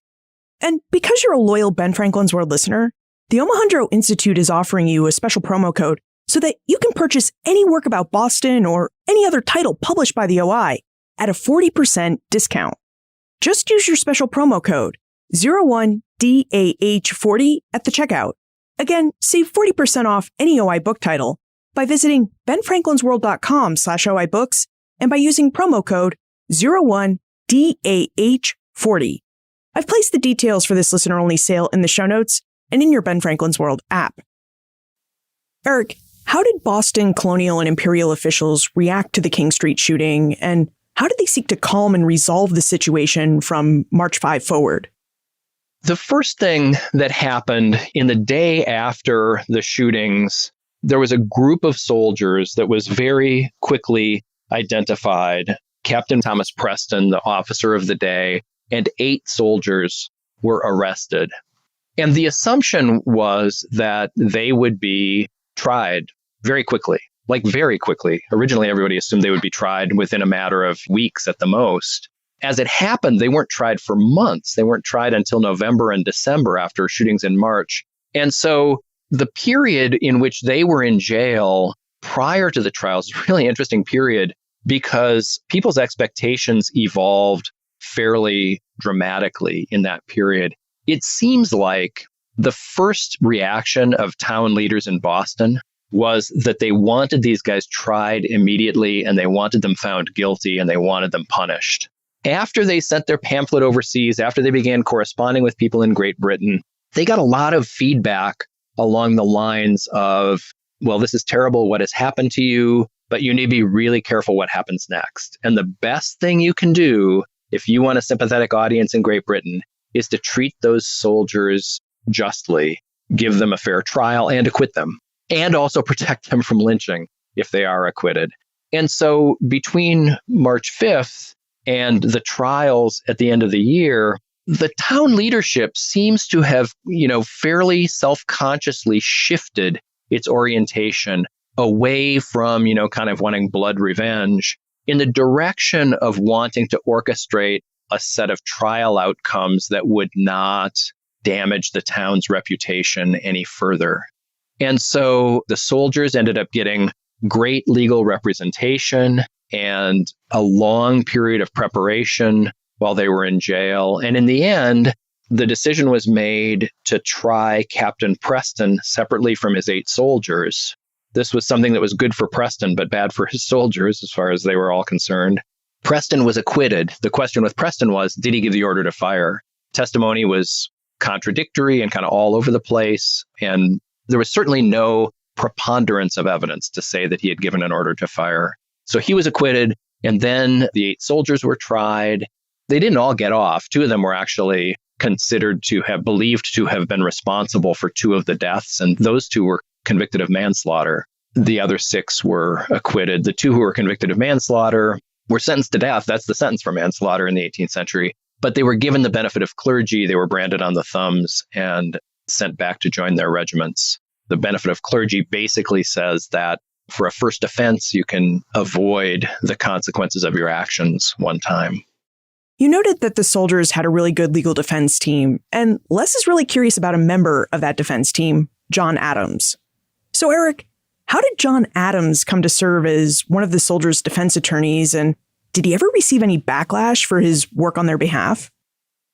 And because you're a loyal Ben Franklin's World listener, the Omohundro Institute is offering you a special promo code so that you can purchase any work about Boston or any other title published by the OI at a 40% discount. Just use your special promo code 01DAH40 at the checkout. Again, save 40% off any OI book title by visiting benfranklinsworld.com/OIBooks and by using promo code 01DAH40. I've placed the details for this listener-only sale in the show notes and in your Ben Franklin's World app. Eric, how did Boston colonial and imperial officials react to the King Street shooting, and how did they seek to calm and resolve the situation from March 5 forward? The first thing that happened in the day after the shootings, there was a group of soldiers that was very quickly identified. Captain Thomas Preston, the officer of the day, and 8 soldiers were arrested. And the assumption was that they would be tried very quickly, like very quickly. Originally, everybody assumed they would be tried within a matter of weeks at the most. As it happened, they weren't tried for months. They weren't tried until November and December after shootings in March. And so the period in which they were in jail prior to the trials is a really interesting period because people's expectations evolved fairly dramatically in that period. It seems like the first reaction of town leaders in Boston was that they wanted these guys tried immediately and they wanted them found guilty and they wanted them punished. After they sent their pamphlet overseas, after they began corresponding with people in Great Britain, they got a lot of feedback along the lines of, well, this is terrible what has happened to you, but you need to be really careful what happens next. And the best thing you can do if you want a sympathetic audience in Great Britain is to treat those soldiers justly, give them a fair trial and acquit them, and also protect them from lynching if they are acquitted. And so between March 5th and the trials at the end of the year, the town leadership seems to have, fairly self-consciously shifted its orientation away from, kind of wanting blood revenge in the direction of wanting to orchestrate a set of trial outcomes that would not damage the town's reputation any further. And so the soldiers ended up getting great legal representation and a long period of preparation while they were in jail. And in the end, the decision was made to try Captain Preston separately from his 8 soldiers. This was something that was good for Preston, but bad for his soldiers as far as they were all concerned. Preston was acquitted. The question with Preston was, did he give the order to fire? Testimony was contradictory and kind of all over the place. And there was certainly no preponderance of evidence to say that he had given an order to fire. So he was acquitted. And then the 8 soldiers were tried. They didn't all get off. 2 of them were actually considered to have believed to have been responsible for 2 of the deaths. And those 2 were convicted of manslaughter. The other 6 were acquitted. The 2 who were convicted of manslaughter were sentenced to death. That's the sentence for manslaughter in the 18th century. But they were given the benefit of clergy. They were branded on the thumbs and sent back to join their regiments. The benefit of clergy basically says that for a first offense, you can avoid the consequences of your actions one time. You noted that the soldiers had a really good legal defense team, and Les is really curious about a member of that defense team, John Adams. So Eric, How did John Adams come to serve as one of the soldiers' defense attorneys, and did he ever receive any backlash for his work on their behalf?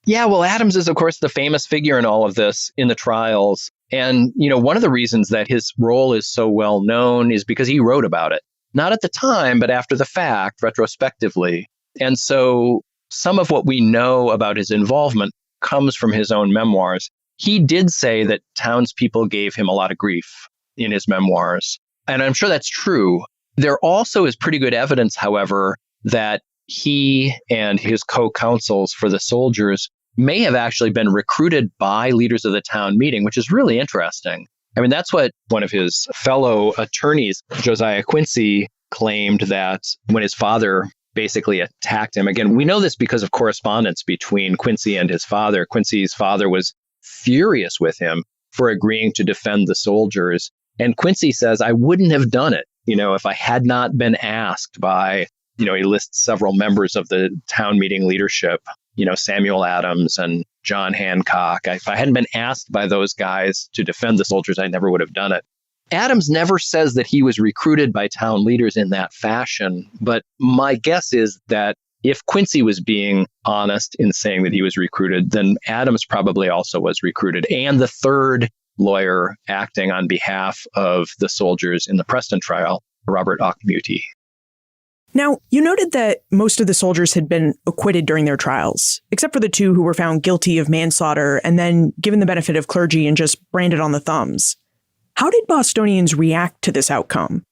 Yeah, well, Adams is, of course, the famous figure in all of this in the trials. And, one of the reasons that his role is so well known is because he wrote about it. Not at the time, but after the fact, retrospectively. And so some of what we know about his involvement comes from his own memoirs. He did say that townspeople gave him a lot of grief in his memoirs. And I'm sure that's true. There also is pretty good evidence, however, that he and his co-counsels for the soldiers may have actually been recruited by leaders of the town meeting, which is really interesting. I mean, that's what one of his fellow attorneys, Josiah Quincy, claimed, that when his father basically attacked him. Again, we know this because of correspondence between Quincy and his father. Quincy's father was furious with him for agreeing to defend the soldiers. And Quincy says, I wouldn't have done it, if I had not been asked by, he lists several members of the town meeting leadership, Samuel Adams and John Hancock. If I hadn't been asked by those guys to defend the soldiers, I never would have done it. Adams never says that he was recruited by town leaders in that fashion, but my guess is that if Quincy was being honest in saying that he was recruited, then Adams probably also was recruited. And the third lawyer acting on behalf of the soldiers in the Preston trial, Robert Auchmuty. Now, you noted that most of the soldiers had been acquitted during their trials, except for the two who were found guilty of manslaughter and then given the benefit of clergy and just branded on the thumbs. How did Bostonians react to this outcome?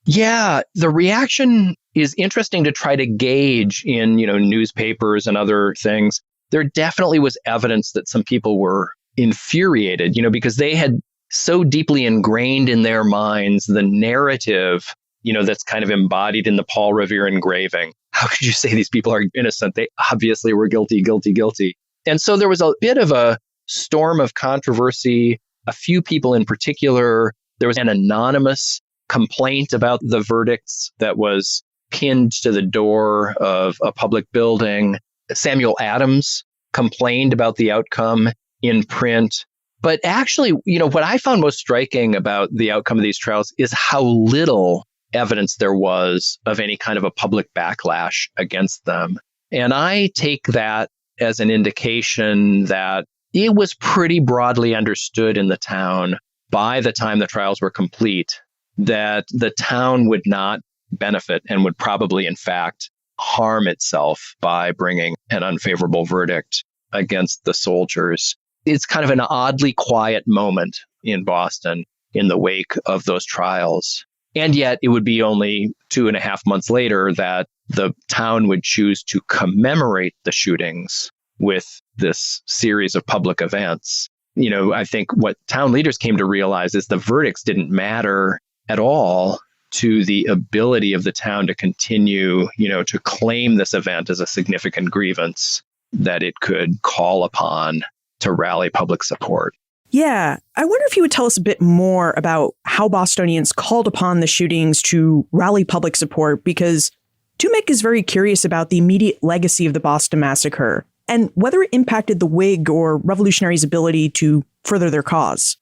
Yeah, the reaction is interesting to try to gauge in, newspapers and other things. There definitely was evidence that some people were infuriated, because they had so deeply ingrained in their minds the narrative, that's kind of embodied in the Paul Revere engraving. How could you say these people are innocent? They obviously were guilty, guilty, guilty. And so there was a bit of a storm of controversy. A few people in particular, there was an anonymous complaint about the verdicts that was pinned to the door of a public building. Samuel Adams complained about the outcome in print. But actually, what I found most striking about the outcome of these trials is how little evidence there was of any kind of a public backlash against them. And I take that as an indication that it was pretty broadly understood in the town by the time the trials were complete that the town would not benefit and would probably, in fact, harm itself by bringing an unfavorable verdict against the soldiers. It's kind of an oddly quiet moment in Boston in the wake of those trials. And yet it would be only 2.5 months later that the town would choose to commemorate the shootings with this series of public events. I think what town leaders came to realize is the verdicts didn't matter at all to the ability of the town to continue, to claim this event as a significant grievance that it could call upon to rally public support. Yeah, I wonder if you would tell us a bit more about how Bostonians called upon the shootings to rally public support, because Tumek is very curious about the immediate legacy of the Boston Massacre and whether it impacted the Whig or revolutionaries' ability to further their cause.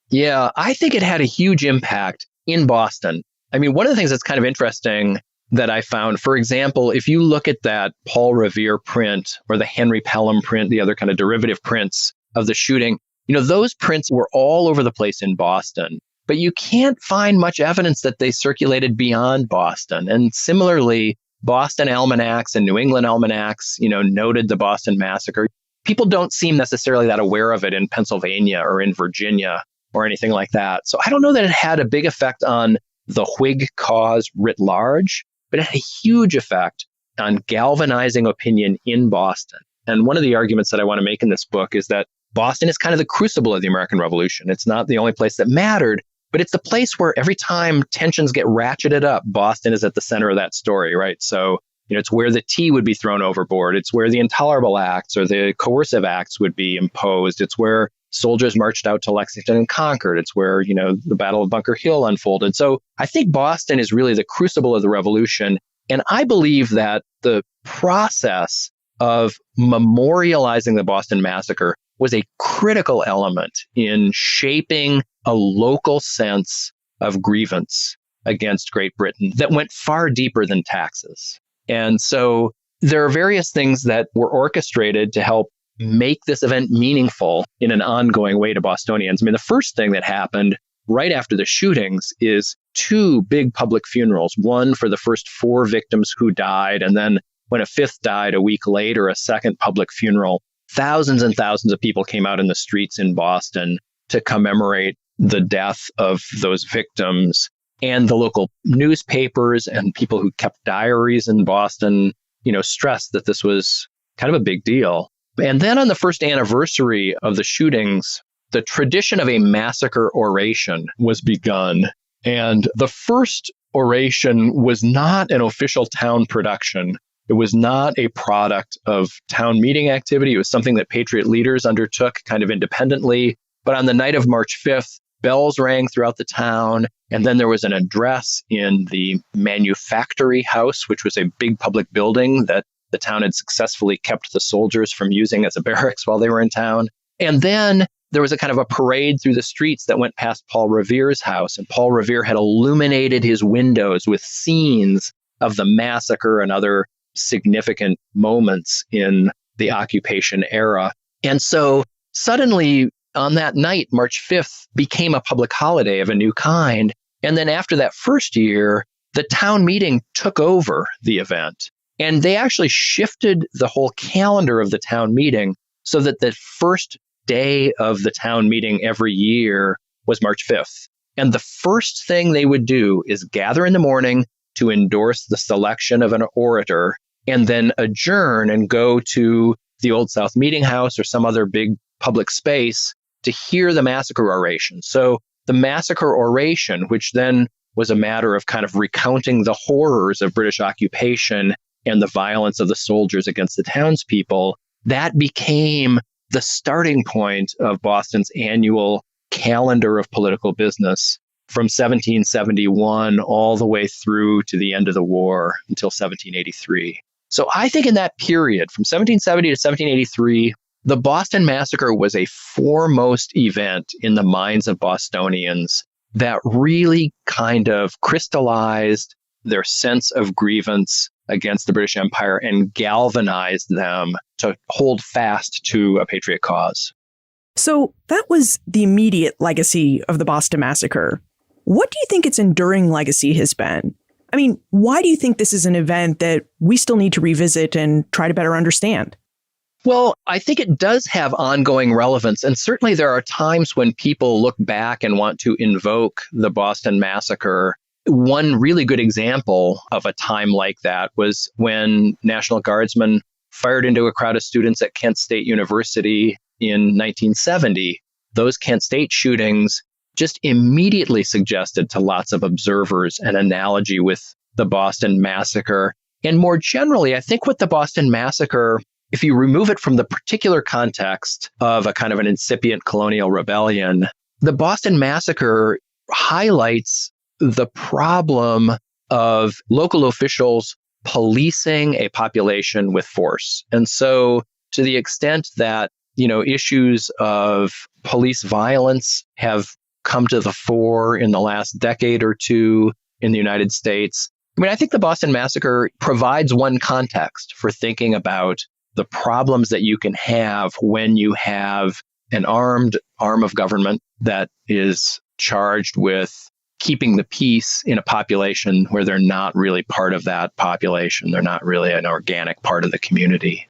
Yeah, I think it had a huge impact in Boston. I mean, one of the things that's kind of interesting that I found, for example, if you look at that Paul Revere print or the Henry Pelham print, the other kind of derivative prints of the shooting, those prints were all over the place in Boston, but you can't find much evidence that they circulated beyond Boston. And similarly, Boston almanacs and New England almanacs, noted the Boston Massacre. People don't seem necessarily that aware of it in Pennsylvania or in Virginia or anything like that. So I don't know that it had a big effect on the Whig cause writ large, but it had a huge effect on galvanizing opinion in Boston. And one of the arguments that I want to make in this book is that Boston is kind of the crucible of the American Revolution. It's not the only place that mattered, but it's the place where every time tensions get ratcheted up, Boston is at the center of that story, right? So, it's where the tea would be thrown overboard. It's where the intolerable acts or the coercive acts would be imposed. It's where soldiers marched out to Lexington and conquered. It's where, the Battle of Bunker Hill unfolded. So I think Boston is really the crucible of the revolution. And I believe that the process of memorializing the Boston Massacre was a critical element in shaping a local sense of grievance against Great Britain that went far deeper than taxes. And so there are various things that were orchestrated to help make this event meaningful in an ongoing way to Bostonians. I mean, the first thing that happened right after the shootings is two big public funerals, one for the first 4 victims who died, and then when a 5th died a week later, a second public funeral. Thousands and thousands of people came out in the streets in Boston to commemorate the death of those victims. And the local newspapers and people who kept diaries in Boston, stressed that this was kind of a big deal. And then on the first anniversary of the shootings, the tradition of a massacre oration was begun. And the first oration was not an official town production. It was not a product of town meeting activity. It was something that Patriot leaders undertook kind of independently. But on the night of March 5th, bells rang throughout the town. And then there was an address in the Manufactory House, which was a big public building that the town had successfully kept the soldiers from using as a barracks while they were in town. And then there was a kind of a parade through the streets that went past Paul Revere's house. And Paul Revere had illuminated his windows with scenes of the massacre and other significant moments in the occupation era. And so suddenly on that night, March 5th became a public holiday of a new kind. And then after that first year, the town meeting took over the event. And they actually shifted the whole calendar of the town meeting so that the first day of the town meeting every year was March 5th. And the first thing they would do is gather in the morning to endorse the selection of an orator and then adjourn and go to the Old South Meeting House or some other big public space to hear the massacre oration. So the massacre oration, which then was a matter of kind of recounting the horrors of British occupation and the violence of the soldiers against the townspeople, that became the starting point of Boston's annual calendar of political business from 1771 all the way through to the end of the war until 1783. So I think in that period, from 1770 to 1783, the Boston Massacre was a foremost event in the minds of Bostonians that really kind of crystallized their sense of grievance against the British Empire and galvanized them to hold fast to a patriot cause. So that was the immediate legacy of the Boston Massacre. What do you think its enduring legacy has been? I mean, why do you think this is an event that we still need to revisit and try to better understand? Well, I think it does have ongoing relevance. And certainly there are times when people look back and want to invoke the Boston Massacre. One really good example of a time like that was when National Guardsmen fired into a crowd of students at Kent State University in 1970. Those Kent State shootings just immediately suggested to lots of observers an analogy with the Boston Massacre. And more generally, I think with the Boston Massacre, if you remove it from the particular context of a kind of an incipient colonial rebellion, the Boston Massacre highlights the problem of local officials policing a population with force. And so to the extent that, issues of police violence have come to the fore in the last decade or two in the United States, I think the Boston Massacre provides one context for thinking about the problems that you can have when you have an armed arm of government that is charged with keeping the peace in a population where they're not really part of that population. They're not really an organic part of the community.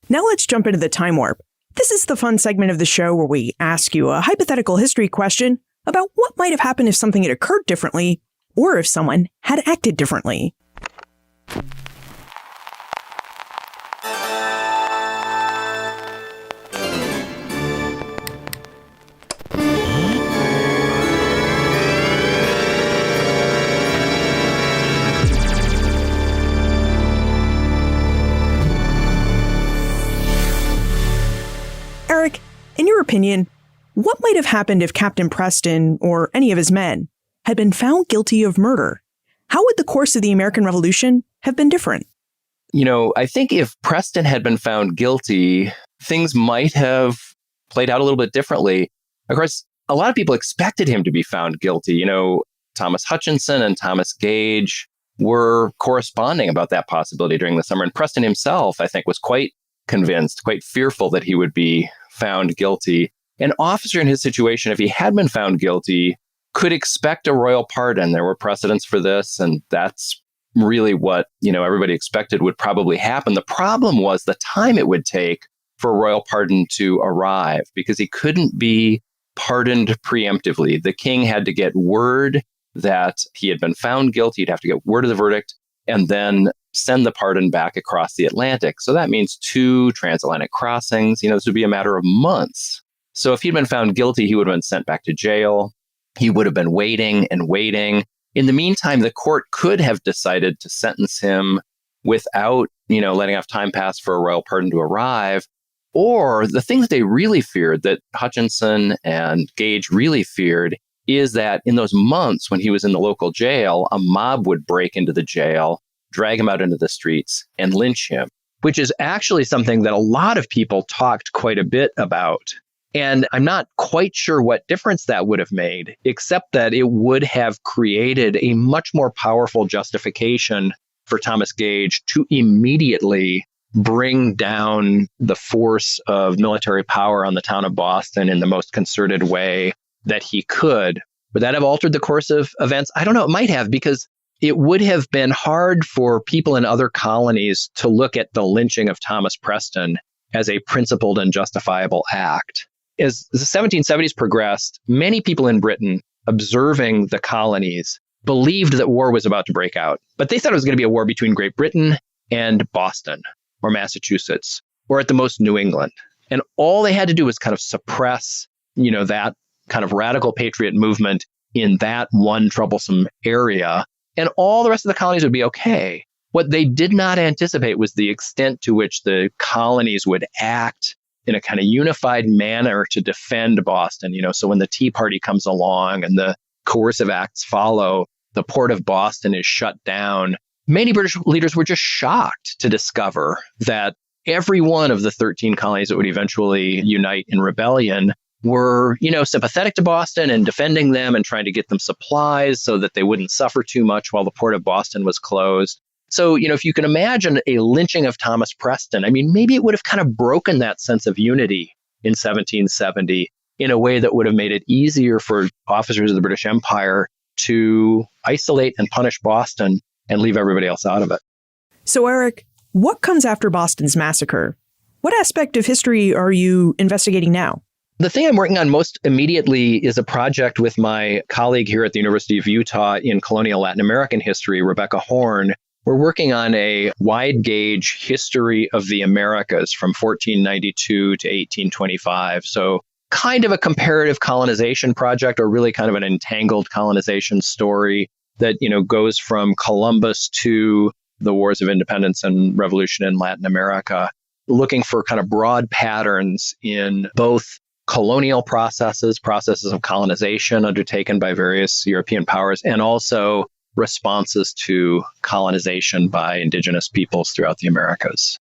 Now let's jump into the time warp. This is the fun segment of the show where we ask you a hypothetical history question about what might have happened if something had occurred differently or if someone had acted differently. Eric, in your opinion, what might have happened if Captain Preston or any of his men had been found guilty of murder? How would the course of the American Revolution have been different? I think if Preston had been found guilty, things might have played out a little bit differently. Of course, a lot of people expected him to be found guilty. You know, Thomas Hutchinson and Thomas Gage were corresponding about that possibility during the summer. And Preston himself, I think, was quite convinced, quite fearful that he would be found guilty. An officer in his situation, if he had been found guilty, could expect a royal pardon. There were precedents for this, and that's really what, everybody expected would probably happen. The problem was the time it would take for a royal pardon to arrive, because he couldn't be pardoned preemptively. The king had to get word that he had been found guilty. He'd have to get word of the verdict and then send the pardon back across the Atlantic. So that means 2 transatlantic crossings. This would be a matter of months. So if he'd been found guilty, he would have been sent back to jail. He would have been waiting and waiting. In the meantime, the court could have decided to sentence him without, letting enough time pass for a royal pardon to arrive. Or the thing that they really feared, that Hutchinson and Gage really feared, is that in those months when he was in the local jail, a mob would break into the jail, drag him out into the streets, and lynch him, which is actually something that a lot of people talked quite a bit about. And I'm not quite sure what difference that would have made, except that it would have created a much more powerful justification for Thomas Gage to immediately bring down the force of military power on the town of Boston in the most concerted way that he could. Would that have altered the course of events? I don't know. It might have, because it would have been hard for people in other colonies to look at the lynching of Thomas Preston as a principled and justifiable act. As the 1770s progressed, many people in Britain observing the colonies believed that war was about to break out. But they thought it was going to be a war between Great Britain and Boston or Massachusetts, or at the most New England. And all they had to do was kind of suppress, that kind of radical patriot movement in that one troublesome area, and all the rest of the colonies would be okay. What they did not anticipate was the extent to which the colonies would act in a kind of unified manner to defend Boston. So when the Tea Party comes along and the coercive acts follow, the port of Boston is shut down. Many British leaders were just shocked to discover that every one of the 13 colonies that would eventually unite in rebellion were, sympathetic to Boston and defending them and trying to get them supplies so that they wouldn't suffer too much while the port of Boston was closed. So, if you can imagine a lynching of Thomas Preston, maybe it would have kind of broken that sense of unity in 1770 in a way that would have made it easier for officers of the British Empire to isolate and punish Boston and leave everybody else out of it. So, Eric, what comes after Boston's massacre? What aspect of history are you investigating now? The thing I'm working on most immediately is a project with my colleague here at the University of Utah in colonial Latin American history, Rebecca Horn. We're working on a wide gauge history of the Americas from 1492 to 1825. So kind of a comparative colonization project, or really kind of an entangled colonization story that, goes from Columbus to the wars of independence and revolution in Latin America, looking for kind of broad patterns in both colonial processes of colonization undertaken by various European powers, and also responses to colonization by indigenous peoples throughout the Americas.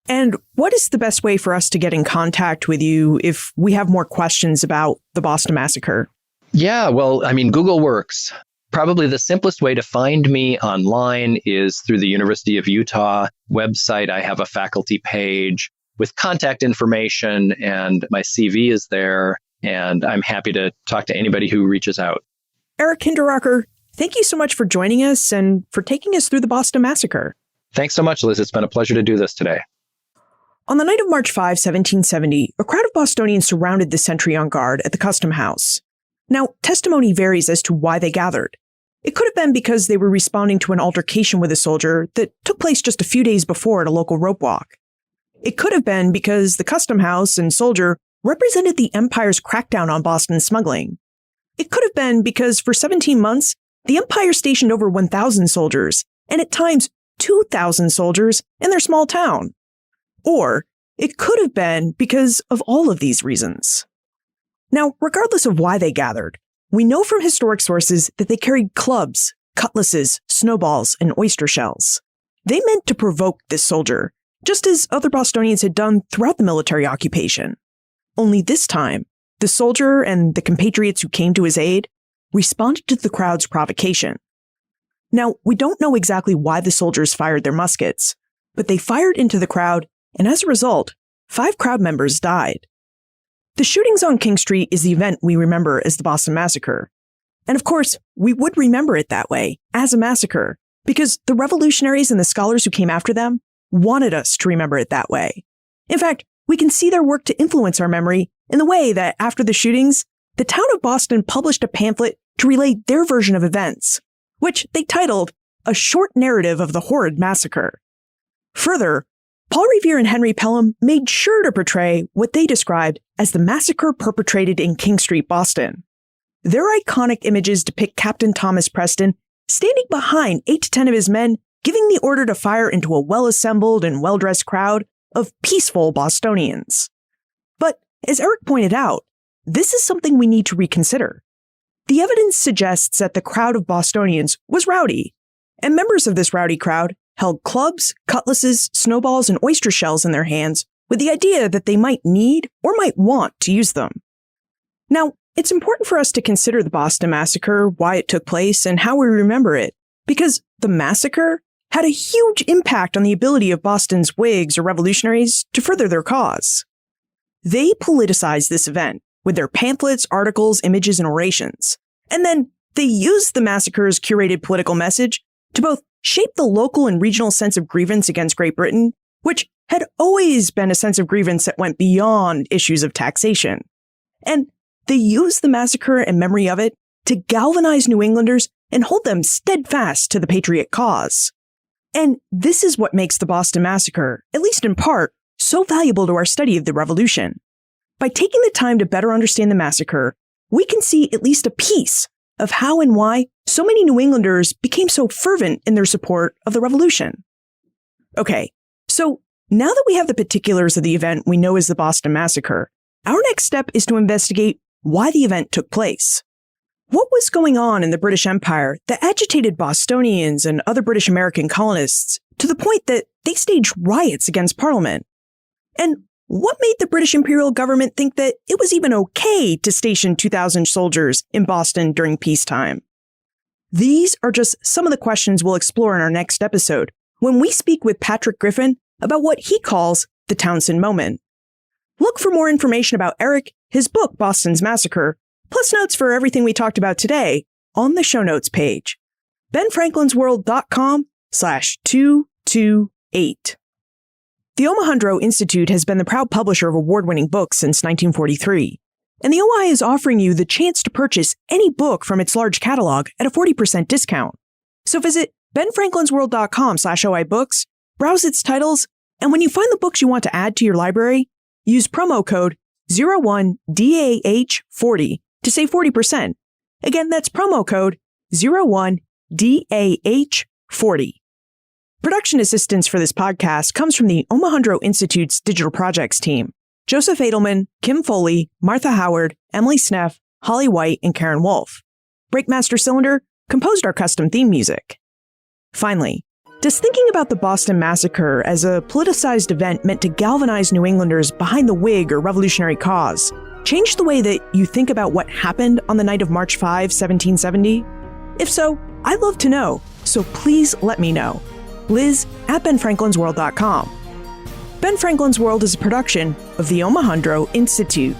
And what is the best way for us to get in contact with you if we have more questions about the Boston Massacre? Yeah, well, Google works. Probably the simplest way to find me online is through the University of Utah website. I have a faculty page with contact information, and my CV is there, and I'm happy to talk to anybody who reaches out. Eric Hinderrocker, thank you so much for joining us and for taking us through the Boston Massacre. Thanks so much, Liz. It's been a pleasure to do this today. On the night of March 5, 1770, a crowd of Bostonians surrounded the sentry on guard at the Custom House. Now, testimony varies as to why they gathered. It could have been because they were responding to an altercation with a soldier that took place just a few days before at a local rope walk. It could have been because the Custom House and soldier represented the Empire's crackdown on Boston smuggling. It could have been because for 17 months, the Empire stationed over 1,000 soldiers, and at times 2,000 soldiers in their small town. Or it could have been because of all of these reasons. Now, regardless of why they gathered, we know from historic sources that they carried clubs, cutlasses, snowballs, and oyster shells. They meant to provoke this soldier, just as other Bostonians had done throughout the military occupation. Only this time, the soldier and the compatriots who came to his aid responded to the crowd's provocation. Now, we don't know exactly why the soldiers fired their muskets, but they fired into the crowd, and as a result, 5 crowd members died. The shootings on King Street is the event we remember as the Boston Massacre. And of course, we would remember it that way, as a massacre, because the revolutionaries and the scholars who came after them wanted us to remember it that way. In fact, we can see their work to influence our memory in the way that after the shootings, the town of Boston published a pamphlet to relay their version of events, which they titled A Short Narrative of the Horrid Massacre. Further, Paul Revere and Henry Pelham made sure to portray what they described as the massacre perpetrated in King Street, Boston. Their iconic images depict Captain Thomas Preston standing behind 8 to 10 of his men, giving the order to fire into a well-assembled and well-dressed crowd of peaceful Bostonians. But, as Eric pointed out, this is something we need to reconsider. The evidence suggests that the crowd of Bostonians was rowdy, and members of this rowdy crowd held clubs, cutlasses, snowballs, and oyster shells in their hands with the idea that they might need or might want to use them. Now, it's important for us to consider the Boston Massacre, why it took place, and how we remember it, because the massacre had a huge impact on the ability of Boston's Whigs or revolutionaries to further their cause. They politicized this event with their pamphlets, articles, images, and orations, and then they used the massacre's curated political message to both shape the local and regional sense of grievance against Great Britain, which had always been a sense of grievance that went beyond issues of taxation. And they used the massacre and memory of it to galvanize New Englanders and hold them steadfast to the patriot cause. And this is what makes the Boston Massacre, at least in part, so valuable to our study of the Revolution. By taking the time to better understand the massacre, we can see at least a piece of how and why so many New Englanders became so fervent in their support of the Revolution. Okay, so now that we have the particulars of the event we know as the Boston Massacre, our next step is to investigate why the event took place. What was going on in the British Empire that agitated Bostonians and other British American colonists to the point that they staged riots against Parliament? And what made the British imperial government think that it was even okay to station 2,000 soldiers in Boston during peacetime? These are just some of the questions we'll explore in our next episode when we speak with Patrick Griffin about what he calls the Townsend moment. Look for more information about Eric, his book, Boston's Massacre, plus notes for everything we talked about today on the show notes page. benfranklinsworld.com/228. The Omohundro Institute has been the proud publisher of award-winning books since 1943, and the OI is offering you the chance to purchase any book from its large catalog at a 40% discount. So visit benfranklinsworld.com/OI books, browse its titles, and when you find the books you want to add to your library, use promo code 01DAH40 to save 40%. Again, that's promo code 01DAH40. Production assistance for this podcast comes from the Omohundro Institute's Digital Projects team. Joseph Edelman, Kim Foley, Martha Howard, Emily Sneff, Holly White, and Karen Wolf. Breakmaster Cylinder composed our custom theme music. Finally, does thinking about the Boston Massacre as a politicized event meant to galvanize New Englanders behind the Whig or revolutionary cause change the way that you think about what happened on the night of March 5, 1770? If so, I'd love to know, so please let me know. Liz at benfranklinsworld.com. Ben Franklin's World is a production of the Omohundro Institute.